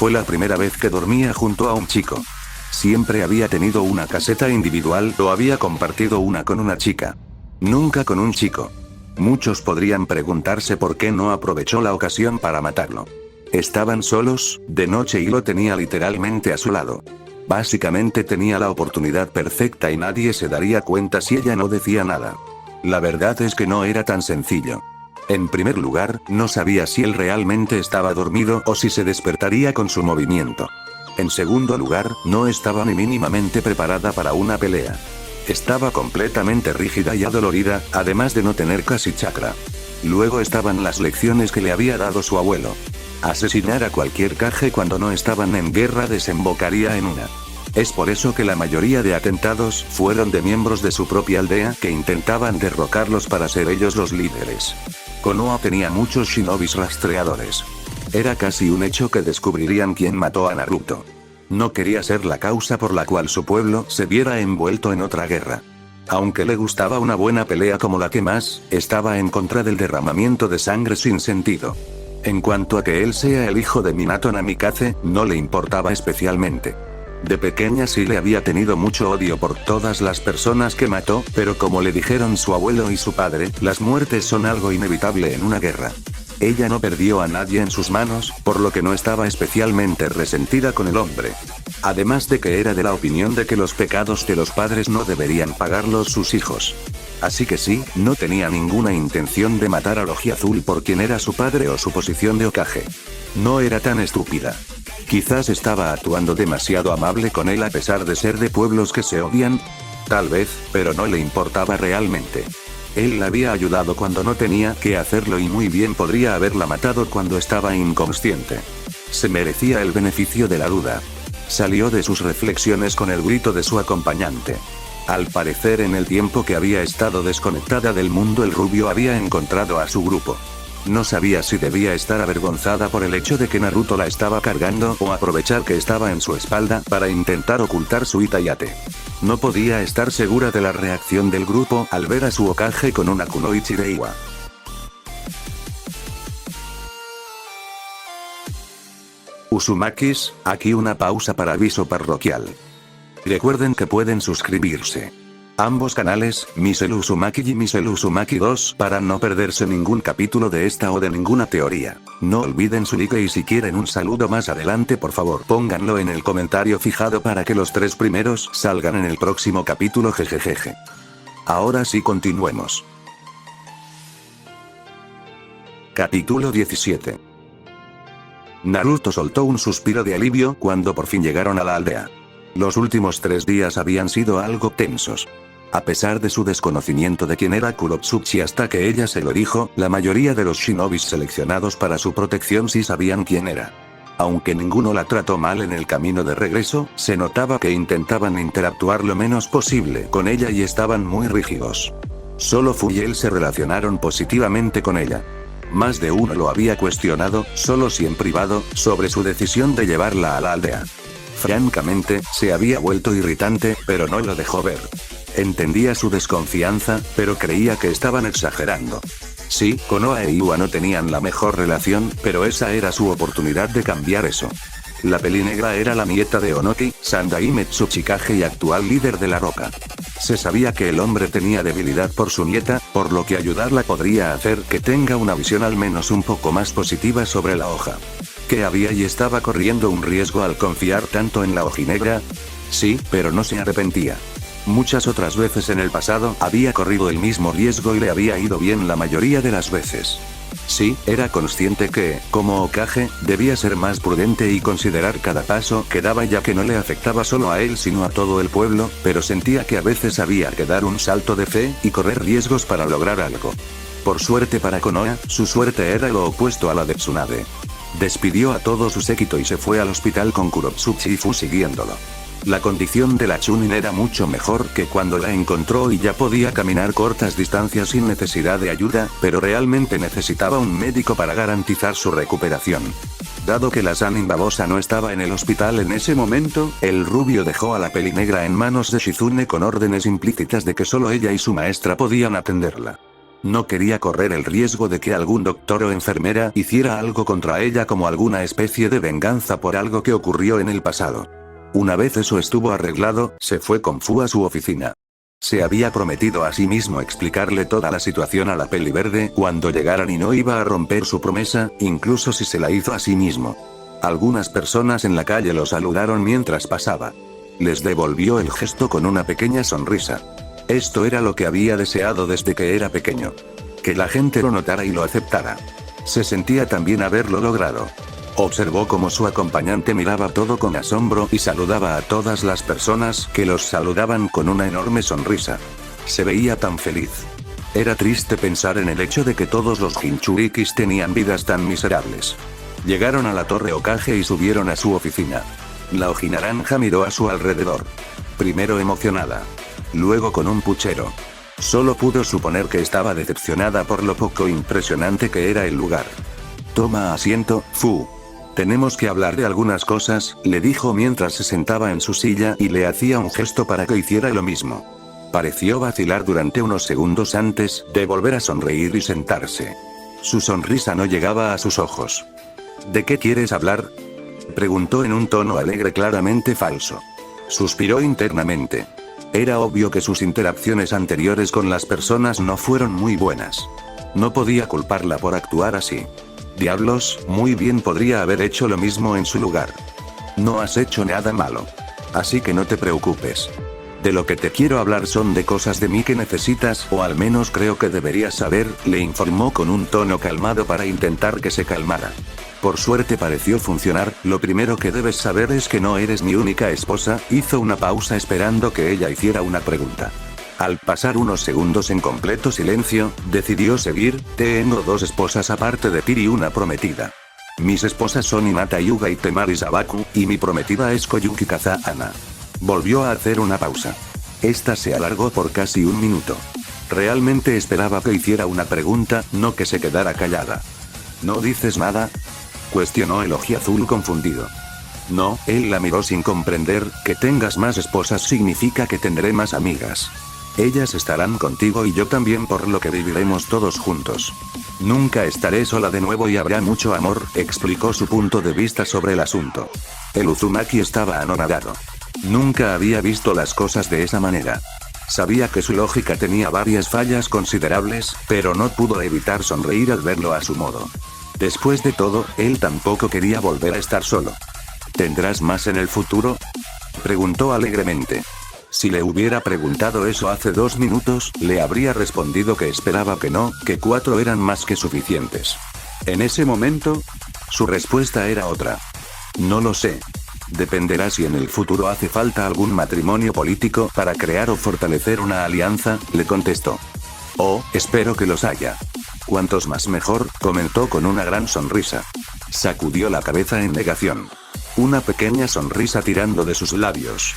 S3: Fue la primera vez que dormía junto a un chico. Siempre había tenido una caseta individual o había compartido una con una chica. Nunca con un chico. Muchos podrían preguntarse por qué no aprovechó la ocasión para matarlo. Estaban solos, de noche y lo tenía literalmente a su lado. Básicamente tenía la oportunidad perfecta y nadie se daría cuenta si ella no decía nada. La verdad es que no era tan sencillo. En primer lugar, no sabía si él realmente estaba dormido o si se despertaría con su movimiento. En segundo lugar, no estaba ni mínimamente preparada para una pelea. Estaba completamente rígida y adolorida, además de no tener casi chakra. Luego estaban las lecciones que le había dado su abuelo. Asesinar a cualquier Kage cuando no estaban en guerra desembocaría en una. Es por eso que la mayoría de atentados fueron de miembros de su propia aldea que intentaban derrocarlos para ser ellos los líderes. Konoha tenía muchos shinobis rastreadores. Era casi un hecho que descubrirían quién mató a Naruto. No quería ser la causa por la cual su pueblo se viera envuelto en otra guerra. Aunque le gustaba una buena pelea como la que más, estaba en contra del derramamiento de sangre sin sentido. En cuanto a que él sea el hijo de Minato Namikaze, no le importaba especialmente. De pequeña sí le había tenido mucho odio por todas las personas que mató, pero como le dijeron su abuelo y su padre, las muertes son algo inevitable en una guerra. Ella no perdió a nadie en sus manos, por lo que no estaba especialmente resentida con el hombre. Además de que era de la opinión de que los pecados de los padres no deberían pagarlos sus hijos. Así que sí, no tenía ninguna intención de matar a Ojiazul por quien era su padre o su posición de Hokage. No era tan estúpida. Quizás estaba actuando demasiado amable con él a pesar de ser de pueblos que se odian. Tal vez, pero no le importaba realmente. Él la había ayudado cuando no tenía que hacerlo y muy bien podría haberla matado cuando estaba inconsciente. Se merecía el beneficio de la duda. Salió de sus reflexiones con el grito de su acompañante. Al parecer en el tiempo que había estado desconectada del mundo el rubio había encontrado a su grupo. No sabía si debía estar avergonzada por el hecho de que Naruto la estaba cargando o aprovechar que estaba en su espalda para intentar ocultar su Itayate. No podía estar segura de la reacción del grupo al ver a su Hokage con una kunoichi de Iwa. Usumakis, aquí una pausa para aviso parroquial. Recuerden que pueden suscribirse. Ambos canales, Misel Uzumaki y Misel Uzumaki 2 para no perderse ningún capítulo de esta o de ninguna teoría. No olviden su like y si quieren un saludo más adelante por favor pónganlo en el comentario fijado para que los 3 primeros salgan en el próximo capítulo jejejeje. Ahora sí continuemos. Capítulo 17. Naruto soltó un suspiro de alivio cuando por fin llegaron a la aldea. Los últimos 3 días habían sido algo tensos. A pesar de su desconocimiento de quién era Kurotsuchi hasta que ella se lo dijo, la mayoría de los shinobis seleccionados para su protección sí sabían quién era. Aunque ninguno la trató mal en el camino de regreso, se notaba que intentaban interactuar lo menos posible con ella y estaban muy rígidos. Solo Fu y él se relacionaron positivamente con ella. Más de uno lo había cuestionado, solo si en privado, sobre su decisión de llevarla a la aldea. Francamente, se había vuelto irritante, pero no lo dejó ver. Entendía su desconfianza, pero creía que estaban exagerando. Sí, Konoha e Iwa no tenían la mejor relación, pero esa era su oportunidad de cambiar eso. La Pelinegra era la nieta de Onoki, Sandaime Tsuchikage y actual líder de la Roca. Se sabía que el hombre tenía debilidad por su nieta, por lo que ayudarla podría hacer que tenga una visión al menos un poco más positiva sobre la hoja. ¿Qué había y estaba corriendo un riesgo al confiar tanto en la ojinegra? Sí, pero no se arrepentía. Muchas otras veces en el pasado había corrido el mismo riesgo y le había ido bien la mayoría de las veces. Sí, era consciente que, como Hokage, debía ser más prudente y considerar cada paso que daba ya que no le afectaba solo a él sino a todo el pueblo, pero sentía que a veces había que dar un salto de fe y correr riesgos para lograr algo. Por suerte para Konoha, su suerte era lo opuesto a la de Tsunade. Despidió a todo su séquito y se fue al hospital con Kurotsuchi y Fu siguiéndolo. La condición de la Chunin era mucho mejor que cuando la encontró y ya podía caminar cortas distancias sin necesidad de ayuda, pero realmente necesitaba un médico para garantizar su recuperación. Dado que la Sanin babosa no estaba en el hospital en ese momento, el rubio dejó a la Pelinegra en manos de Shizune con órdenes implícitas de que solo ella y su maestra podían atenderla. No quería correr el riesgo de que algún doctor o enfermera hiciera algo contra ella como alguna especie de venganza por algo que ocurrió en el pasado. Una vez eso estuvo arreglado, se fue con Fu a su oficina. Se había prometido a sí mismo explicarle toda la situación a la Peliverde cuando llegaran y no iba a romper su promesa, incluso si se la hizo a sí mismo. Algunas personas en la calle lo saludaron mientras pasaba. Les devolvió el gesto con una pequeña sonrisa. Esto era lo que había deseado desde que era pequeño. Que la gente lo notara y lo aceptara. Se sentía también haberlo logrado. Observó cómo su acompañante miraba todo con asombro y saludaba a todas las personas que los saludaban con una enorme sonrisa. Se veía tan feliz. Era triste pensar en el hecho de que todos los Jinchurikis tenían vidas tan miserables. Llegaron a la Torre Hokage y subieron a su oficina. La ojinaranja miró a su alrededor. Primero emocionada. Luego con un puchero. Solo pudo suponer que estaba decepcionada por lo poco impresionante que era el lugar. Toma asiento, Fu. Tenemos que hablar de algunas cosas, le dijo mientras se sentaba en su silla y le hacía un gesto para que hiciera lo mismo. Pareció vacilar durante unos segundos antes de volver a sonreír y sentarse. Su sonrisa no llegaba a sus ojos. ¿De qué quieres hablar?, preguntó en un tono alegre claramente falso. Suspiró internamente. Era obvio que sus interacciones anteriores con las personas no fueron muy buenas. No podía culparla por actuar así. Diablos, muy bien podría haber hecho lo mismo en su lugar. No has hecho nada malo. Así que no te preocupes. De lo que te quiero hablar son de cosas de mí que necesitas, o al menos creo que deberías saber, le informó con un tono calmado para intentar que se calmara. Por suerte pareció funcionar. Lo primero que debes saber es que no eres mi única esposa. Hizo una pausa esperando que ella hiciera una pregunta. Al pasar unos segundos en completo silencio, decidió seguir: tengo 2 esposas aparte de ti y una prometida. Mis esposas son Hinata Hyuga y Temari Sabaku, y mi prometida es Koyuki Kazahana. Volvió a hacer una pausa. Esta se alargó por casi un minuto. Realmente esperaba que hiciera una pregunta, no que se quedara callada. ¿No dices nada?, cuestionó el ojiazul confundido. No, él la miró sin comprender. Que tengas más esposas significa que tendré más amigas. Ellas estarán contigo y yo también, por lo que viviremos todos juntos. Nunca estaré sola de nuevo y habrá mucho amor, explicó su punto de vista sobre el asunto. El Uzumaki estaba anonadado. Nunca había visto las cosas de esa manera. Sabía que su lógica tenía varias fallas considerables, pero no pudo evitar sonreír al verlo a su modo. Después de todo, él tampoco quería volver a estar solo. ¿Tendrás más en el futuro?, preguntó alegremente. Si le hubiera preguntado eso hace 2 minutos, le habría respondido que esperaba que no, que 4 eran más que suficientes. En ese momento, su respuesta era otra. No lo sé. Dependerá si en el futuro hace falta algún matrimonio político para crear o fortalecer una alianza, le contestó. Oh, espero que los haya. Cuantos más mejor, comentó con una gran sonrisa. Sacudió la cabeza en negación. Una pequeña sonrisa tirando de sus labios.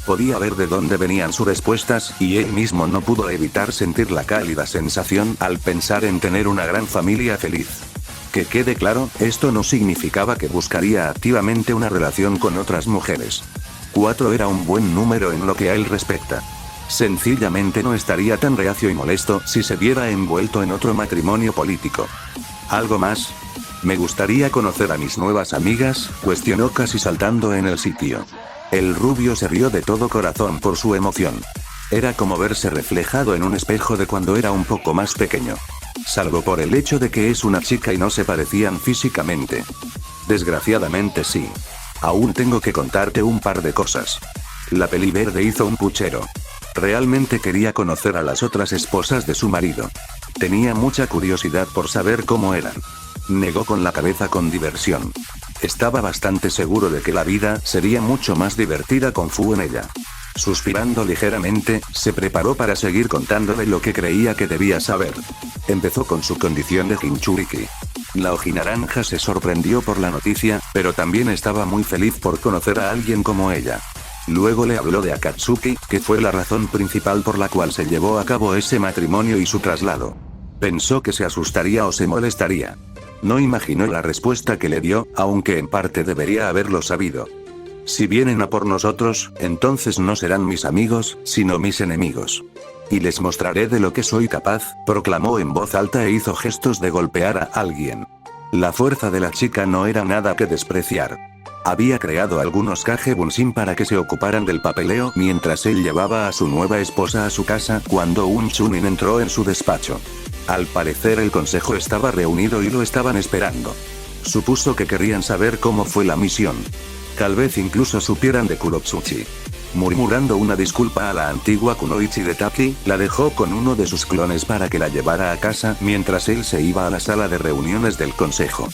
S3: Podía ver de dónde venían sus respuestas, y él mismo no pudo evitar sentir la cálida sensación al pensar en tener una gran familia feliz. Que quede claro, esto no significaba que buscaría activamente una relación con otras mujeres. 4 era un buen número en lo que a él respecta. Sencillamente no estaría tan reacio y molesto si se viera envuelto en otro matrimonio político. ¿Algo más? Me gustaría conocer a mis nuevas amigas, cuestionó casi saltando en el sitio. El rubio se rió de todo corazón por su emoción. Era como verse reflejado en un espejo de cuando era un poco más pequeño. Salvo por el hecho de que es una chica y no se parecían físicamente. Desgraciadamente sí. Aún tengo que contarte un par de cosas. La peli verde hizo un puchero. Realmente quería conocer a las otras esposas de su marido. Tenía mucha curiosidad por saber cómo eran. Negó con la cabeza con diversión. Estaba bastante seguro de que la vida sería mucho más divertida con Fu en ella. Suspirando ligeramente, se preparó para seguir contándole lo que creía que debía saber. Empezó con su condición de Jinchuriki. La ojinaranja se sorprendió por la noticia, pero también estaba muy feliz por conocer a alguien como ella. Luego le habló de Akatsuki, que fue la razón principal por la cual se llevó a cabo ese matrimonio y su traslado. Pensó que se asustaría o se molestaría. No imaginó la respuesta que le dio, aunque en parte debería haberlo sabido. Si vienen a por nosotros, entonces no serán mis amigos, sino mis enemigos. Y les mostraré de lo que soy capaz, proclamó en voz alta e hizo gestos de golpear a alguien. La fuerza de la chica no era nada que despreciar. Había creado algunos Kage Bunshin para que se ocuparan del papeleo mientras él llevaba a su nueva esposa a su casa cuando un Chunin entró en su despacho. Al parecer el consejo estaba reunido y lo estaban esperando. Supuso que querían saber cómo fue la misión. Tal vez incluso supieran de Kurotsuchi. Murmurando una disculpa a la antigua Kunoichi de Taki, la dejó con uno de sus clones para que la llevara a casa mientras él se iba a la sala de reuniones del consejo.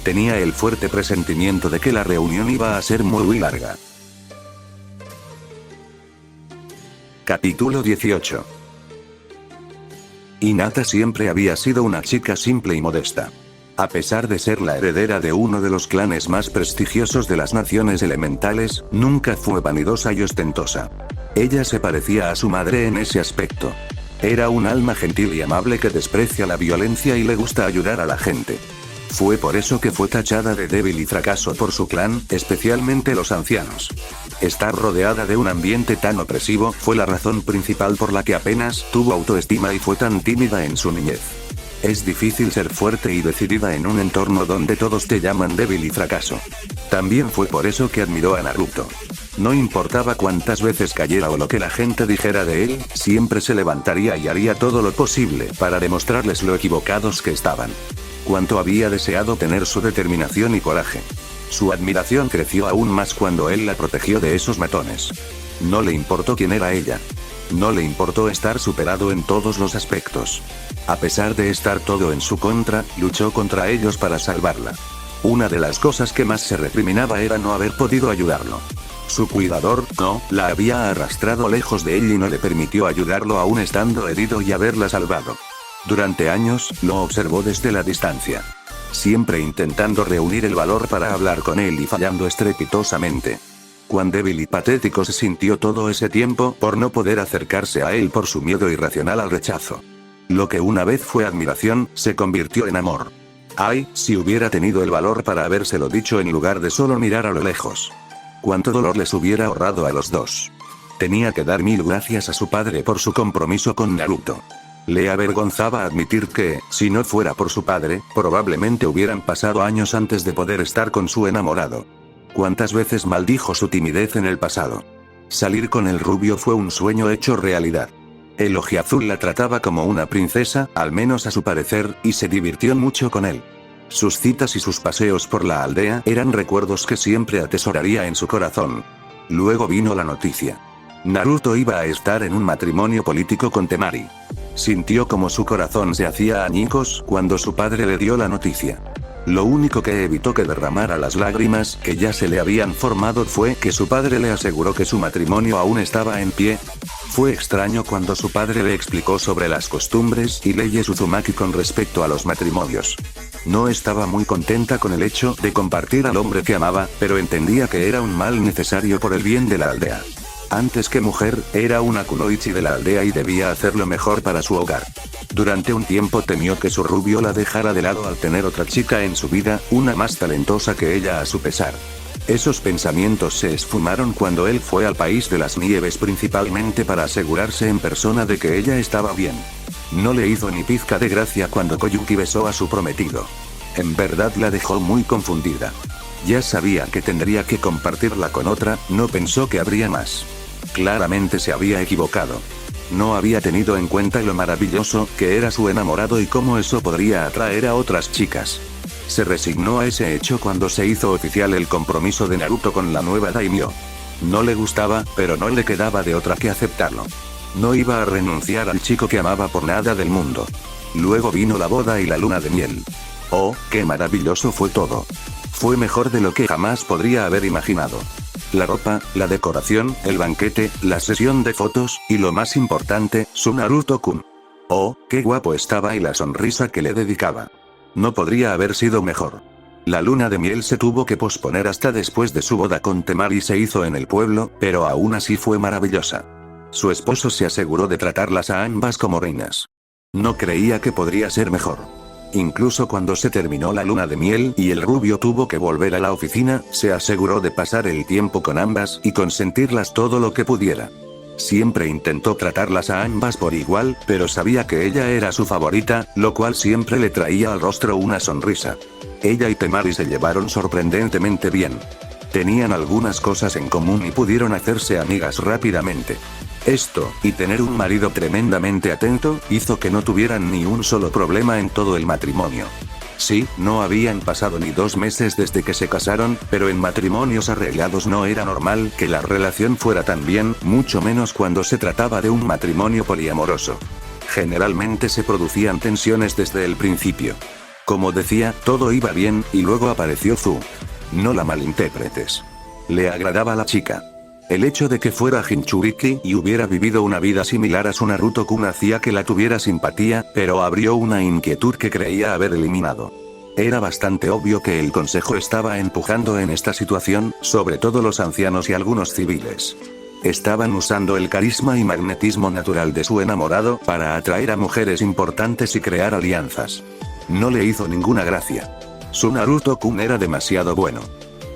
S3: Tenía el fuerte presentimiento de que la reunión iba a ser muy larga. Capítulo 18. Hinata siempre había sido una chica simple y modesta. A pesar de ser la heredera de uno de los clanes más prestigiosos de las naciones elementales, nunca fue vanidosa y ostentosa. Ella se parecía a su madre en ese aspecto. Era un alma gentil y amable que desprecia la violencia y le gusta ayudar a la gente. Fue por eso que fue tachada de débil y fracaso por su clan, especialmente los ancianos. Estar rodeada de un ambiente tan opresivo fue la razón principal por la que apenas tuvo autoestima y fue tan tímida en su niñez. Es difícil ser fuerte y decidida en un entorno donde todos te llaman débil y fracaso. También fue por eso que admiró a Naruto. No importaba cuántas veces cayera o lo que la gente dijera de él, siempre se levantaría y haría todo lo posible para demostrarles lo equivocados que estaban. Cuánto había deseado tener su determinación y coraje. Su admiración creció aún más cuando él la protegió de esos matones. No le importó quién era ella. No le importó estar superado en todos los aspectos. A pesar de estar todo en su contra, luchó contra ellos para salvarla. Una de las cosas que más se recriminaba era no haber podido ayudarlo. Su cuidador, no, la había arrastrado lejos de él y no le permitió ayudarlo aún estando herido y haberla salvado. Durante años, lo observó desde la distancia. Siempre intentando reunir el valor para hablar con él y fallando estrepitosamente. Cuán débil y patético se sintió todo ese tiempo por no poder acercarse a él por su miedo irracional al rechazo. Lo que una vez fue admiración, se convirtió en amor. Ay, si hubiera tenido el valor para habérselo dicho en lugar de solo mirar a lo lejos. Cuánto dolor les hubiera ahorrado a los dos. Tenía que dar 1000 gracias a su padre por su compromiso con Naruto. Le avergonzaba admitir que, si no fuera por su padre, probablemente hubieran pasado años antes de poder estar con su enamorado. Cuántas veces maldijo su timidez en el pasado. Salir con el rubio fue un sueño hecho realidad. El ojiazul la trataba como una princesa, al menos a su parecer, y se divirtió mucho con él. Sus citas y sus paseos por la aldea eran recuerdos que siempre atesoraría en su corazón. Luego vino la noticia. Naruto iba a estar en un matrimonio político con Temari. Sintió como su corazón se hacía añicos cuando su padre le dio la noticia. Lo único que evitó que derramara las lágrimas que ya se le habían formado fue que su padre le aseguró que su matrimonio aún estaba en pie. Fue extraño cuando su padre le explicó sobre las costumbres y leyes Uzumaki con respecto a los matrimonios. No estaba muy contenta con el hecho de compartir al hombre que amaba, pero entendía que era un mal necesario por el bien de la aldea. Antes que mujer, era una kunoichi de la aldea y debía hacer lo mejor para su hogar. Durante un tiempo temió que su rubio la dejara de lado al tener otra chica en su vida, una más talentosa que ella a su pesar. Esos pensamientos se esfumaron cuando él fue al país de las nieves principalmente para asegurarse en persona de que ella estaba bien. No le hizo ni pizca de gracia cuando Koyuki besó a su prometido. En verdad la dejó muy confundida. Ya sabía que tendría que compartirla con otra, no pensó que habría más. Claramente se había equivocado. No había tenido en cuenta lo maravilloso que era su enamorado y cómo eso podría atraer a otras chicas. Se resignó a ese hecho cuando se hizo oficial el compromiso de Naruto con la nueva daimyo. No le gustaba, pero no le quedaba de otra que aceptarlo. No iba a renunciar al chico que amaba por nada del mundo. Luego vino la boda y la luna de miel. Oh, qué maravilloso fue todo. Fue mejor de lo que jamás podría haber imaginado. La ropa, la decoración, el banquete, la sesión de fotos, y lo más importante, su Naruto-kun. Oh, qué guapo estaba y la sonrisa que le dedicaba. No podría haber sido mejor. La luna de miel se tuvo que posponer hasta después de su boda con Temari se hizo en el pueblo, pero aún así fue maravillosa. Su esposo se aseguró de tratarlas a ambas como reinas. No creía que podría ser mejor. Incluso cuando se terminó la luna de miel y el rubio tuvo que volver a la oficina, se aseguró de pasar el tiempo con ambas y consentirlas todo lo que pudiera. Siempre intentó tratarlas a ambas por igual, pero sabía que ella era su favorita, lo cual siempre le traía al rostro una sonrisa. Ella y Temari se llevaron sorprendentemente bien. Tenían algunas cosas en común y pudieron hacerse amigas rápidamente. Esto, y tener un marido tremendamente atento, hizo que no tuvieran ni un solo problema en todo el matrimonio. Sí, no habían pasado ni 2 meses desde que se casaron, pero en matrimonios arreglados no era normal que la relación fuera tan bien, mucho menos cuando se trataba de un matrimonio poliamoroso. Generalmente se producían tensiones desde el principio. Como decía, todo iba bien, y luego apareció Zu. No la malinterpretes. Le agradaba a la chica. El hecho de que fuera Jinchuriki y hubiera vivido una vida similar a su Naruto-kun hacía que la tuviera simpatía, pero abrió una inquietud que creía haber eliminado. Era bastante obvio que el consejo estaba empujando en esta situación, sobre todo los ancianos y algunos civiles. Estaban usando el carisma y magnetismo natural de su enamorado para atraer a mujeres importantes y crear alianzas. No le hizo ninguna gracia. Su Naruto-kun era demasiado bueno.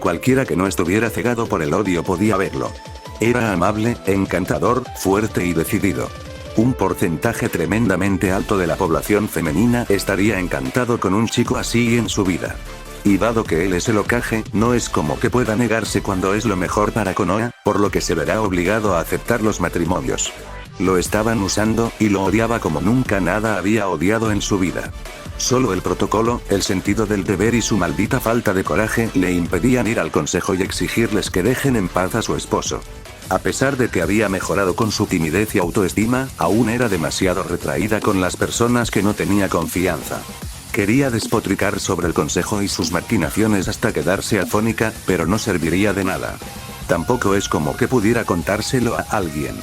S3: Cualquiera que no estuviera cegado por el odio podía verlo. Era amable, encantador, fuerte y decidido. Un porcentaje tremendamente alto de la población femenina estaría encantado con un chico así en su vida. Y dado que él es el Hokage, no es como que pueda negarse cuando es lo mejor para Konoha, por lo que se verá obligado a aceptar los matrimonios. Lo estaban usando, y lo odiaba como nunca nada había odiado en su vida. Solo el protocolo, el sentido del deber y su maldita falta de coraje le impedían ir al consejo y exigirles que dejen en paz a su esposo. A pesar de que había mejorado con su timidez y autoestima, aún era demasiado retraída con las personas que no tenía confianza. Quería despotricar sobre el consejo y sus maquinaciones hasta quedarse afónica, pero no serviría de nada. Tampoco es como que pudiera contárselo a alguien.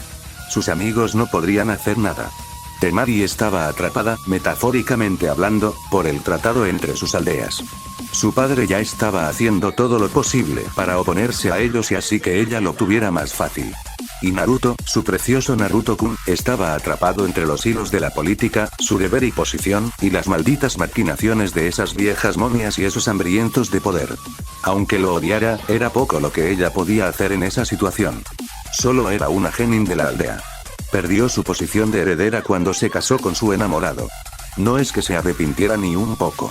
S3: Sus amigos no podrían hacer nada. Temari estaba atrapada, metafóricamente hablando, por el tratado entre sus aldeas. Su padre ya estaba haciendo todo lo posible para oponerse a ellos y así que ella lo tuviera más fácil. Y Naruto, su precioso Naruto-kun, estaba atrapado entre los hilos de la política, su deber y posición, y las malditas maquinaciones de esas viejas momias y esos hambrientos de poder. Aunque lo odiara, era poco lo que ella podía hacer en esa situación. Solo era una genin de la aldea. Perdió su posición de heredera cuando se casó con su enamorado. No es que se arrepintiera ni un poco.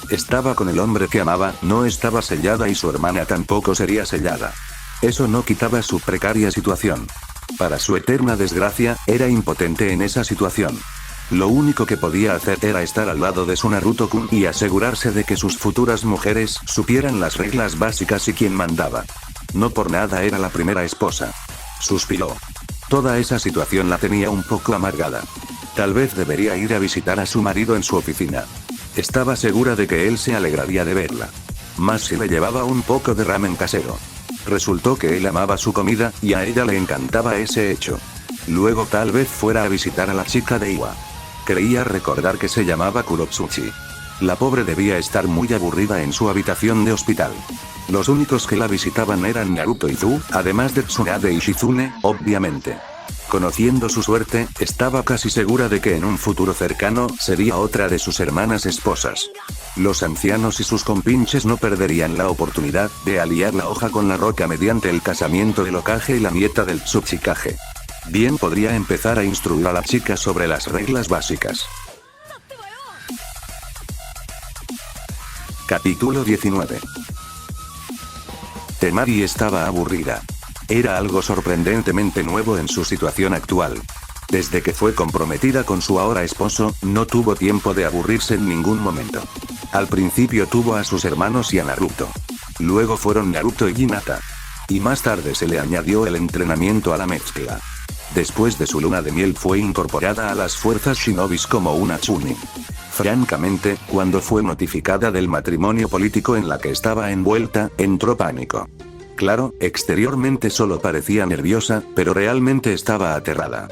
S3: Estaba con el hombre que amaba, no estaba sellada y su hermana tampoco sería sellada. Eso no quitaba su precaria situación. Para su eterna desgracia, era impotente en esa situación. Lo único que podía hacer era estar al lado de su Naruto-kun y asegurarse de que sus futuras mujeres supieran las reglas básicas y quién mandaba. No por nada era la primera esposa. Suspiró. Toda esa situación la tenía un poco amargada. Tal vez debería ir a visitar a su marido en su oficina. Estaba segura de que él se alegraría de verla. Más si le llevaba un poco de ramen casero. Resultó que él amaba su comida, y a ella le encantaba ese hecho. Luego tal vez fuera a visitar a la chica de Iwa. Creía recordar que se llamaba Kurotsuchi. La pobre debía estar muy aburrida en su habitación de hospital. Los únicos que la visitaban eran Naruto y Zu, además de Tsunade y Shizune, obviamente. Conociendo su suerte, estaba casi segura de que en un futuro cercano, sería otra de sus hermanas esposas. Los ancianos y sus compinches no perderían la oportunidad de aliar la hoja con la roca mediante el casamiento del Hokage y la nieta del Tsuchikage. Bien podría empezar a instruir a la chica sobre las reglas básicas. Capítulo 19. Temari estaba aburrida. Era algo sorprendentemente nuevo en su situación actual. Desde que fue comprometida con su ahora esposo, no tuvo tiempo de aburrirse en ningún momento. Al principio tuvo a sus hermanos y a Naruto. Luego fueron Naruto y Hinata. Y más tarde se le añadió el entrenamiento a la mezcla. Después de su luna de miel fue incorporada a las fuerzas shinobis como una Chunin. Francamente, cuando fue notificada del matrimonio político en la que estaba envuelta, entró pánico. Claro, exteriormente solo parecía nerviosa, pero realmente estaba aterrada.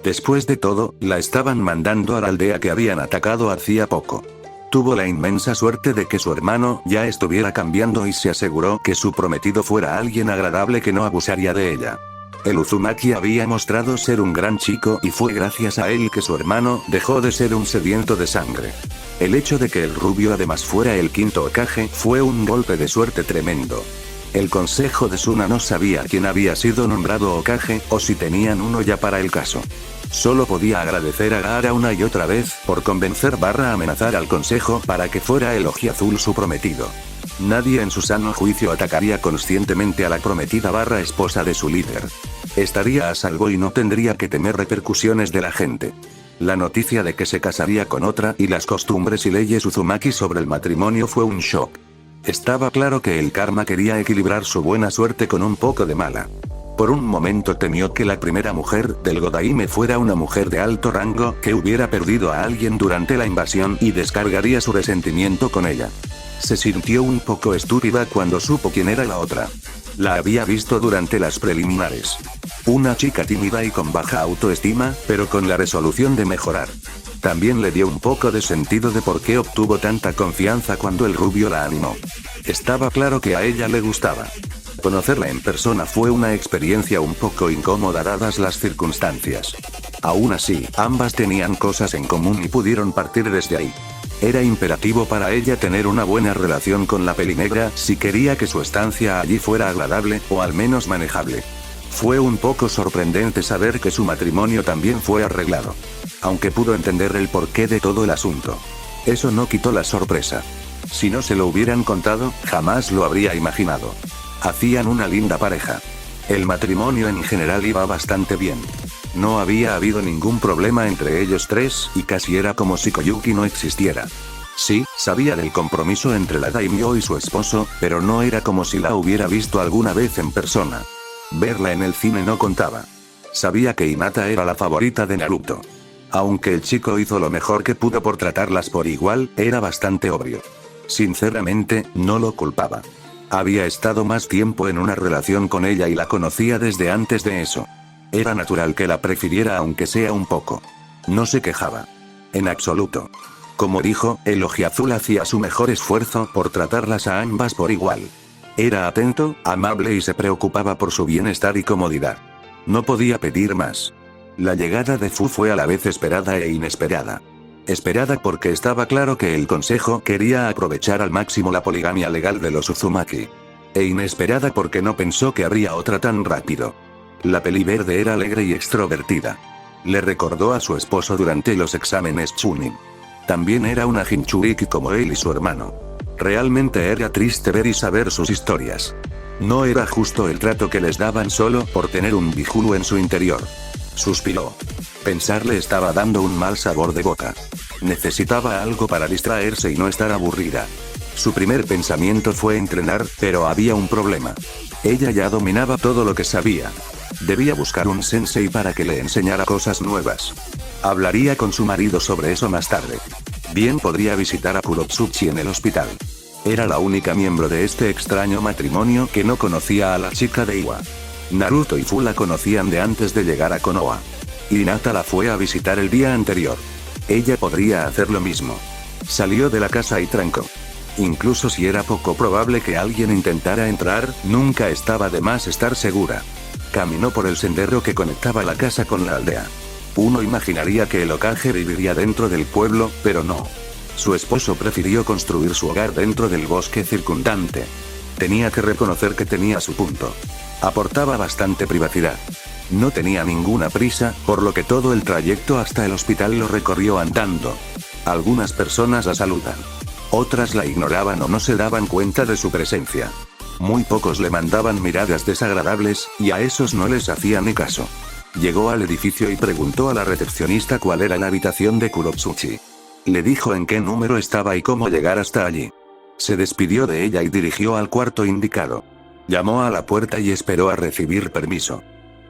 S3: Después de todo, la estaban mandando a la aldea que habían atacado hacía poco. Tuvo la inmensa suerte de que su hermano ya estuviera cambiando y se aseguró que su prometido fuera alguien agradable que no abusaría de ella. El Uzumaki había mostrado ser un gran chico y fue gracias a él que su hermano dejó de ser un sediento de sangre. El hecho de que el rubio además fuera el quinto Hokage fue un golpe de suerte tremendo. El consejo de Suna no sabía quién había sido nombrado Hokage, o si tenían uno ya para el caso. Solo podía agradecer a Gaara una y otra vez por convencer / amenazar al consejo para que fuera el Ojiazul su prometido. Nadie en su sano juicio atacaría conscientemente a la prometida / esposa de su líder. Estaría a salvo y no tendría que temer repercusiones de la gente. La noticia de que se casaría con otra y las costumbres y leyes Uzumaki sobre el matrimonio fue un shock. Estaba claro que el karma quería equilibrar su buena suerte con un poco de mala. Por un momento temió que la primera mujer del Godaime fuera una mujer de alto rango que hubiera perdido a alguien durante la invasión y descargaría su resentimiento con ella. Se sintió un poco estúpida cuando supo quién era la otra. La había visto durante las preliminares. Una chica tímida y con baja autoestima, pero con la resolución de mejorar. También le dio un poco de sentido de por qué obtuvo tanta confianza cuando el rubio la animó. Estaba claro que a ella le gustaba. Conocerla en persona fue una experiencia un poco incómoda dadas las circunstancias. Aún así, ambas tenían cosas en común y pudieron partir desde ahí. Era imperativo para ella tener una buena relación con la pelinegra si quería que su estancia allí fuera agradable, o al menos manejable. Fue un poco sorprendente saber que su matrimonio también fue arreglado. Aunque pudo entender el porqué de todo el asunto. Eso no quitó la sorpresa. Si no se lo hubieran contado, jamás lo habría imaginado. Hacían una linda pareja. El matrimonio en general iba bastante bien. No había habido ningún problema entre ellos tres, y casi era como si Koyuki no existiera. Sí, sabía del compromiso entre la daimyo y su esposo, pero no era como si la hubiera visto alguna vez en persona. Verla en el cine no contaba. Sabía que Hinata era la favorita de Naruto. Aunque el chico hizo lo mejor que pudo por tratarlas por igual, era bastante obvio. Sinceramente, no lo culpaba. Había estado más tiempo en una relación con ella y la conocía desde antes de eso. Era natural que la prefiriera aunque sea un poco. No se quejaba. En absoluto. Como dijo, el Ojiazul hacía su mejor esfuerzo por tratarlas a ambas por igual. Era atento, amable y se preocupaba por su bienestar y comodidad. No podía pedir más. La llegada de Fu fue a la vez esperada e inesperada. Esperada porque estaba claro que el consejo quería aprovechar al máximo la poligamia legal de los Uzumaki. E inesperada porque no pensó que habría otra tan rápido. La peli verde era alegre y extrovertida. Le recordó a su esposo durante los exámenes Chunin. También era una Jinchuriki como él y su hermano. Realmente era triste ver y saber sus historias. No era justo el trato que les daban solo por tener un Bihulu en su interior. Suspiró. Pensar le estaba dando un mal sabor de boca. Necesitaba algo para distraerse y no estar aburrida. Su primer pensamiento fue entrenar, pero había un problema. Ella ya dominaba todo lo que sabía. Debía buscar un sensei para que le enseñara cosas nuevas. Hablaría con su marido sobre eso más tarde. Bien podría visitar a Kurotsuchi en el hospital. Era la única miembro de este extraño matrimonio que no conocía a la chica de Iwa. Naruto y Fu la conocían de antes de llegar a Konoha. Hinata la fue a visitar el día anterior. Ella podría hacer lo mismo. Salió de la casa y trancó. Incluso si era poco probable que alguien intentara entrar, nunca estaba de más estar segura. Caminó por el sendero que conectaba la casa con la aldea. Uno imaginaría que el Hokage viviría dentro del pueblo, pero no. Su esposo prefirió construir su hogar dentro del bosque circundante. Tenía que reconocer que tenía su punto. Aportaba bastante privacidad. No tenía ninguna prisa, por lo que todo el trayecto hasta el hospital lo recorrió andando. Algunas personas la saludan. Otras la ignoraban o no se daban cuenta de su presencia. Muy pocos le mandaban miradas desagradables, y a esos no les hacía ni caso. Llegó al edificio y preguntó a la recepcionista cuál era la habitación de Kurotsuchi. Le dijo en qué número estaba y cómo llegar hasta allí. Se despidió de ella y dirigió al cuarto indicado. Llamó a la puerta y esperó a recibir permiso.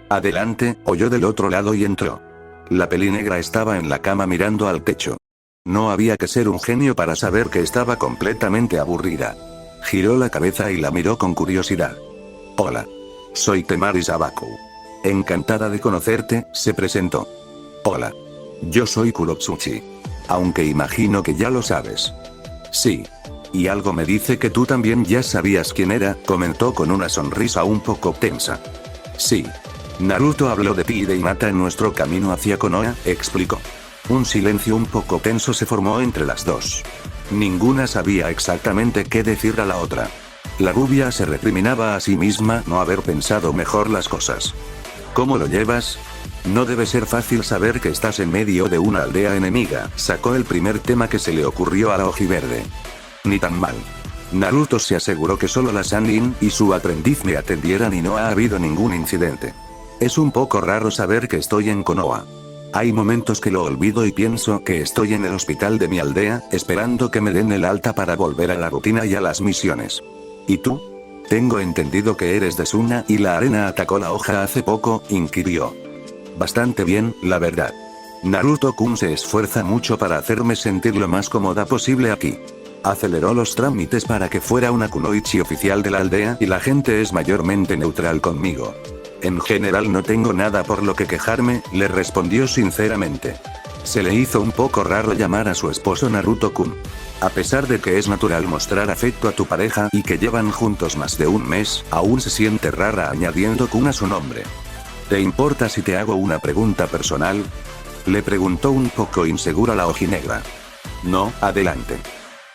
S3: Adelante, oyó del otro lado y entró. La peli negra estaba en la cama mirando al techo. No había que ser un genio para saber que estaba completamente aburrida. Giró la cabeza y la miró con curiosidad. Hola. Soy Temari Sabaku. Encantada de conocerte, se presentó. Hola. Yo soy Kurotsuchi. Aunque imagino que ya lo sabes. Sí. Y algo me dice que tú también ya sabías quién era, comentó con una sonrisa un poco tensa. Sí. Naruto habló de ti y de Hinata en nuestro camino hacia Konoha, explicó. Un silencio un poco tenso se formó entre las dos. Ninguna sabía exactamente qué decir a la otra. La rubia se recriminaba a sí misma no haber pensado mejor las cosas. ¿Cómo lo llevas? No debe ser fácil saber que estás en medio de una aldea enemiga, sacó el primer tema que se le ocurrió a la ojiverde. Ni tan mal. Naruto se aseguró que solo la Sannin y su aprendiz me atendieran y no ha habido ningún incidente. Es un poco raro saber que estoy en Konoha. Hay momentos que lo olvido y pienso que estoy en el hospital de mi aldea, esperando que me den el alta para volver a la rutina y a las misiones. ¿Y tú? Tengo entendido que eres de Suna y la arena atacó la hoja hace poco, inquirió. Bastante bien, la verdad. Naruto-kun se esfuerza mucho para hacerme sentir lo más cómoda posible aquí. Aceleró los trámites para que fuera una kunoichi oficial de la aldea y la gente es mayormente neutral conmigo. En general no tengo nada por lo que quejarme, le respondió sinceramente. Se le hizo un poco raro llamar a su esposo Naruto-kun. A pesar de que es natural mostrar afecto a tu pareja y que llevan juntos más de un mes, aún se siente rara añadiendo kun a su nombre. ¿Te importa si te hago una pregunta personal? Le preguntó un poco insegura la ojinegra. No, adelante.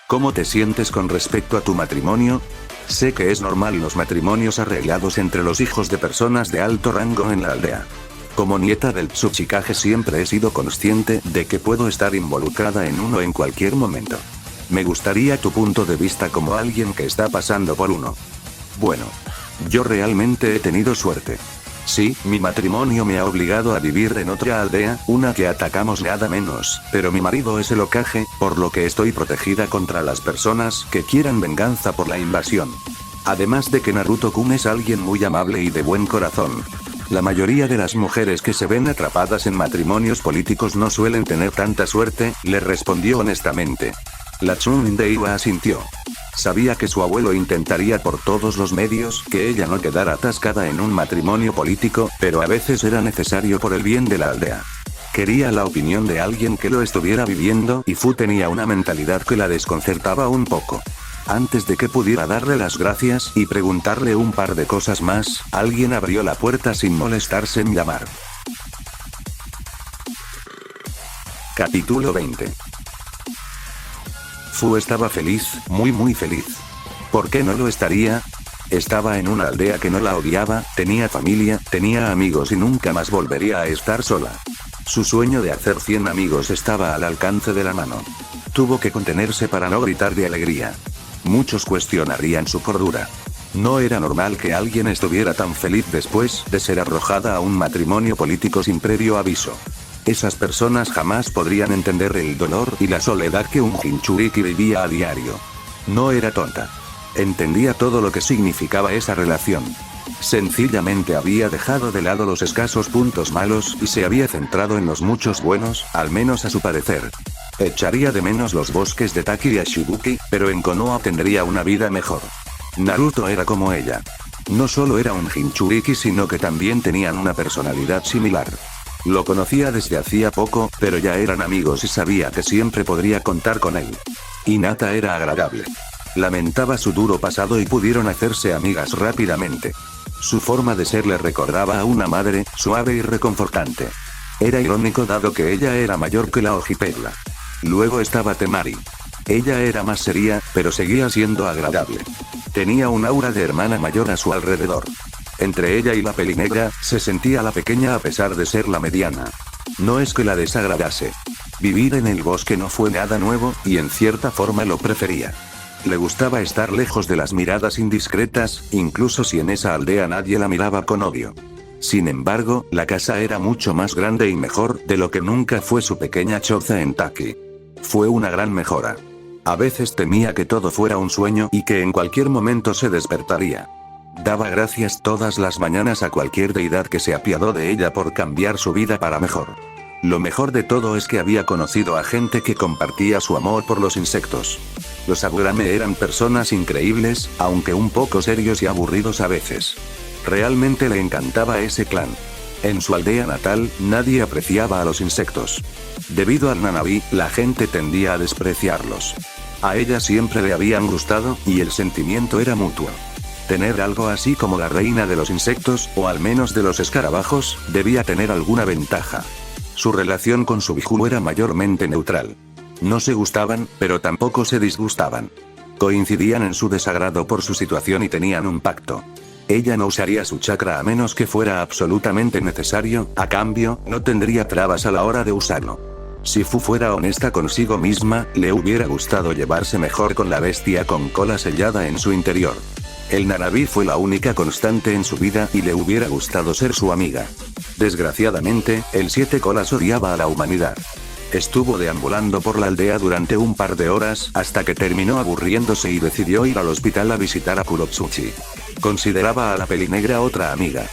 S3: ¿Cómo te sientes con respecto a tu matrimonio? Sé que es normal los matrimonios arreglados entre los hijos de personas de alto rango en la aldea. Como nieta del Tsuchikage siempre he sido consciente de que puedo estar involucrada en uno en cualquier momento. Me gustaría tu punto de vista como alguien que está pasando por uno. Bueno. Yo realmente he tenido suerte. Sí, mi matrimonio me ha obligado a vivir en otra aldea, una que atacamos nada menos, pero mi marido es el Hokage, por lo que estoy protegida contra las personas que quieran venganza por la invasión. Además de que Naruto-kun es alguien muy amable y de buen corazón. La mayoría de las mujeres que se ven atrapadas en matrimonios políticos no suelen tener tanta suerte, le respondió honestamente. La Tsundere asintió. Sabía que su abuelo intentaría por todos los medios que ella no quedara atascada en un matrimonio político, pero a veces era necesario por el bien de la aldea. Quería la opinión de alguien que lo estuviera viviendo y Fu tenía una mentalidad que la desconcertaba un poco. Antes de que pudiera darle las gracias y preguntarle un par de cosas más, alguien abrió la puerta sin molestarse en llamar. Capítulo 20. Fu estaba feliz, muy feliz. ¿Por qué no lo estaría? Estaba en una aldea que no la odiaba, tenía familia, tenía amigos y nunca más volvería a estar sola. Su sueño de hacer 100 amigos estaba al alcance de la mano. Tuvo que contenerse para no gritar de alegría. Muchos cuestionarían su cordura. No era normal que alguien estuviera tan feliz después de ser arrojada a un matrimonio político sin previo aviso. Esas personas jamás podrían entender el dolor y la soledad que un Jinchuriki vivía a diario. No era tonta. Entendía todo lo que significaba esa relación. Sencillamente había dejado de lado los escasos puntos malos y se había centrado en los muchos buenos, al menos a su parecer. Echaría de menos los bosques de Taki y Shibuki, pero en Konoha tendría una vida mejor. Naruto era como ella. No solo era un Jinchuriki sino que también tenían una personalidad similar. Lo conocía desde hacía poco, pero ya eran amigos y sabía que siempre podría contar con él. Hinata era agradable. Lamentaba su duro pasado y pudieron hacerse amigas rápidamente. Su forma de ser le recordaba a una madre, suave y reconfortante. Era irónico dado que ella era mayor que la Hojipegla. Luego estaba Temari. Ella era más seria, pero seguía siendo agradable. Tenía un aura de hermana mayor a su alrededor. Entre ella y la pelinegra, se sentía la pequeña a pesar de ser la mediana. No es que la desagradase. Vivir en el bosque no fue nada nuevo, y en cierta forma lo prefería. Le gustaba estar lejos de las miradas indiscretas, incluso si en esa aldea nadie la miraba con odio. Sin embargo, la casa era mucho más grande y mejor de lo que nunca fue su pequeña choza en Taki. Fue una gran mejora. A veces temía que todo fuera un sueño y que en cualquier momento se despertaría. Daba gracias todas las mañanas a cualquier deidad que se apiadó de ella por cambiar su vida para mejor. Lo mejor de todo es que había conocido a gente que compartía su amor por los insectos. Los Aburame eran personas increíbles, aunque un poco serios y aburridos a veces. Realmente le encantaba ese clan. En su aldea natal, nadie apreciaba a los insectos. Debido al Nanabi, la gente tendía a despreciarlos. A ella siempre le habían gustado, y el sentimiento era mutuo. Tener algo así como la reina de los insectos, o al menos de los escarabajos, debía tener alguna ventaja. Su relación con su Biju era mayormente neutral. No se gustaban, pero tampoco se disgustaban. Coincidían en su desagrado por su situación y tenían un pacto. Ella no usaría su chakra a menos que fuera absolutamente necesario, a cambio, no tendría trabas a la hora de usarlo. Si Fu fuera honesta consigo misma, le hubiera gustado llevarse mejor con la bestia con cola sellada en su interior. El Nanabi fue la única constante en su vida y le hubiera gustado ser su amiga. Desgraciadamente, el Siete Colas odiaba a la humanidad. Estuvo deambulando por la aldea durante un par de horas hasta que terminó aburriéndose y decidió ir al hospital a visitar a Kurotsuchi. Consideraba a la pelinegra otra amiga.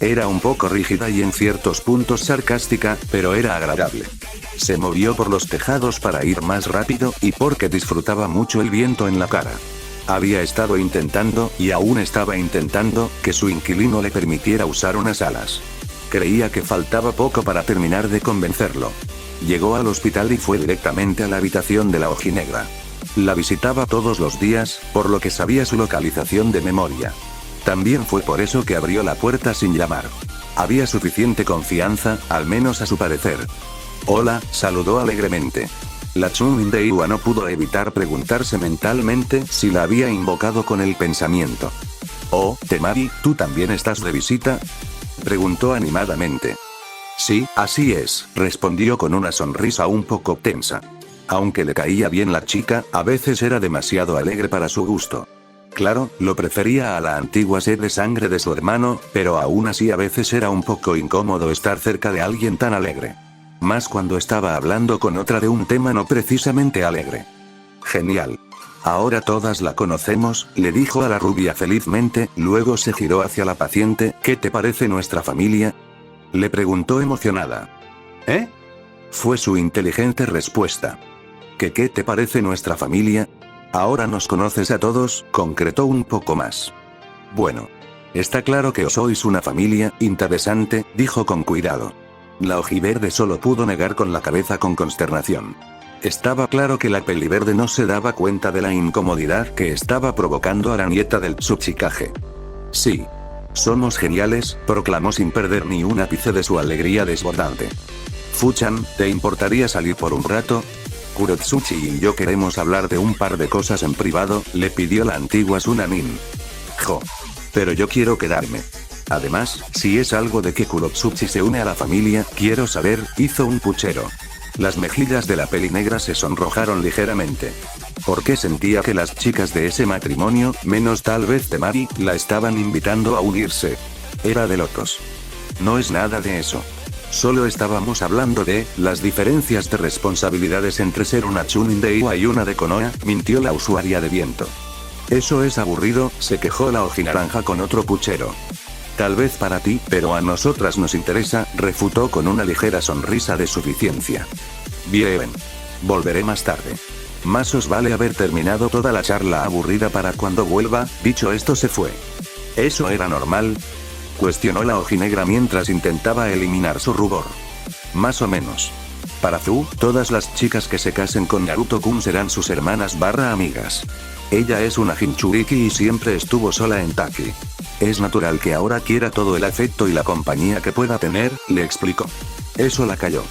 S3: Era un poco rígida y en ciertos puntos sarcástica, pero era agradable. Se movió por los tejados para ir más rápido, y porque disfrutaba mucho el viento en la cara. Había estado intentando, y aún estaba intentando, que su inquilino le permitiera usar unas alas. Creía que faltaba poco para terminar de convencerlo. Llegó al hospital y fue directamente a la habitación de la ojinegra. La visitaba todos los días, por lo que sabía su localización de memoria. También fue por eso que abrió la puerta sin llamar. Había suficiente confianza, al menos a su parecer. Hola, saludó alegremente. La Tsundere no pudo evitar preguntarse mentalmente si la había invocado con el pensamiento. Oh, Temari, ¿tú también estás de visita? Preguntó animadamente. Sí, así es, respondió con una sonrisa un poco tensa. Aunque le caía bien la chica, a veces era demasiado alegre para su gusto. Claro, lo prefería a la antigua sed de sangre de su hermano, pero aún así a veces era un poco incómodo estar cerca de alguien tan alegre. Más cuando estaba hablando con otra de un tema no precisamente alegre. Genial. Ahora todas la conocemos, le dijo a la rubia felizmente, luego se giró hacia la paciente. ¿Qué te parece nuestra familia?, le preguntó emocionada. ¿Eh? Fue su inteligente respuesta. ¿Qué te parece nuestra familia? Ahora nos conoces a todos, concretó un poco más. Bueno. Está claro que sois una familia interesante, dijo con cuidado. La ojiverde solo pudo negar con la cabeza con consternación. Estaba claro que la peliverde no se daba cuenta de la incomodidad que estaba provocando a la nieta del Tsuchikage. Sí. Somos geniales, proclamó sin perder ni un ápice de su alegría desbordante. Fuchan, ¿te importaría salir por un rato? Kurotsuchi y yo queremos hablar de un par de cosas en privado, le pidió la antigua Sunanin. Jo. Pero yo quiero quedarme. Además, si es algo de que Kurotsuchi se une a la familia, quiero saber, hizo un puchero. Las mejillas de la pelinegra se sonrojaron ligeramente. Porque sentía que las chicas de ese matrimonio, menos tal vez de Mari, la estaban invitando a unirse. Era de locos. No es nada de eso. Solo estábamos hablando de las diferencias de responsabilidades entre ser una Chunin de Iwa y una de Konoha, mintió la usuaria de viento. Eso es aburrido, se quejó la ojinaranja con otro puchero. Tal vez para ti, pero a nosotras nos interesa, refutó con una ligera sonrisa de suficiencia. Bien. Volveré más tarde. Más os vale haber terminado toda la charla aburrida para cuando vuelva. Dicho esto se fue. ¿Eso era normal?, cuestionó la ojinegra mientras intentaba eliminar su rubor. Más o menos. Para Zu, todas las chicas que se casen con Naruto-kun serán sus hermanas / amigas. Ella es una Jinchuriki y siempre estuvo sola en Taki. Es natural que ahora quiera todo el afecto y la compañía que pueda tener, le explicó. Eso la calló.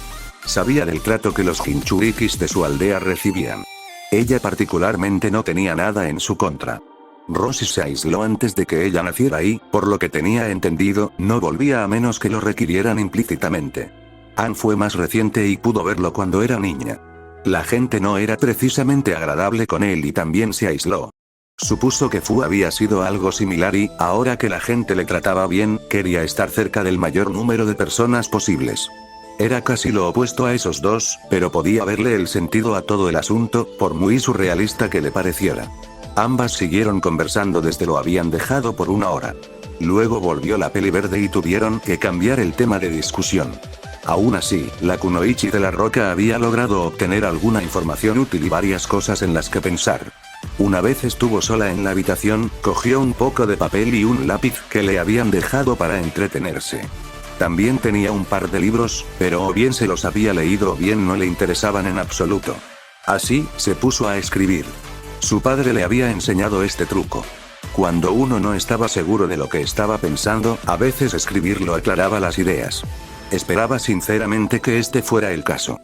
S3: Sabía del trato que los Jinchurikis de su aldea recibían. Ella particularmente no tenía nada en su contra. Rosy se aisló antes de que ella naciera y, por lo que tenía entendido, no volvía a menos que lo requirieran implícitamente. Ann fue más reciente y pudo verlo cuando era niña. La gente no era precisamente agradable con él y también se aisló. Supuso que Fu había sido algo similar y, ahora que la gente le trataba bien, quería estar cerca del mayor número de personas posibles. Era casi lo opuesto a esos dos, pero podía verle el sentido a todo el asunto, por muy surrealista que le pareciera. Ambas siguieron conversando desde lo habían dejado por una hora. Luego volvió la peli verde y tuvieron que cambiar el tema de discusión. Aún así, la Kunoichi de la Roca había logrado obtener alguna información útil y varias cosas en las que pensar. Una vez estuvo sola en la habitación, cogió un poco de papel y un lápiz que le habían dejado para entretenerse. También tenía un par de libros, pero o bien se los había leído o bien no le interesaban en absoluto. Así, se puso a escribir. Su padre le había enseñado este truco. Cuando uno no estaba seguro de lo que estaba pensando, a veces escribirlo aclaraba las ideas. Esperaba sinceramente que este fuera el caso.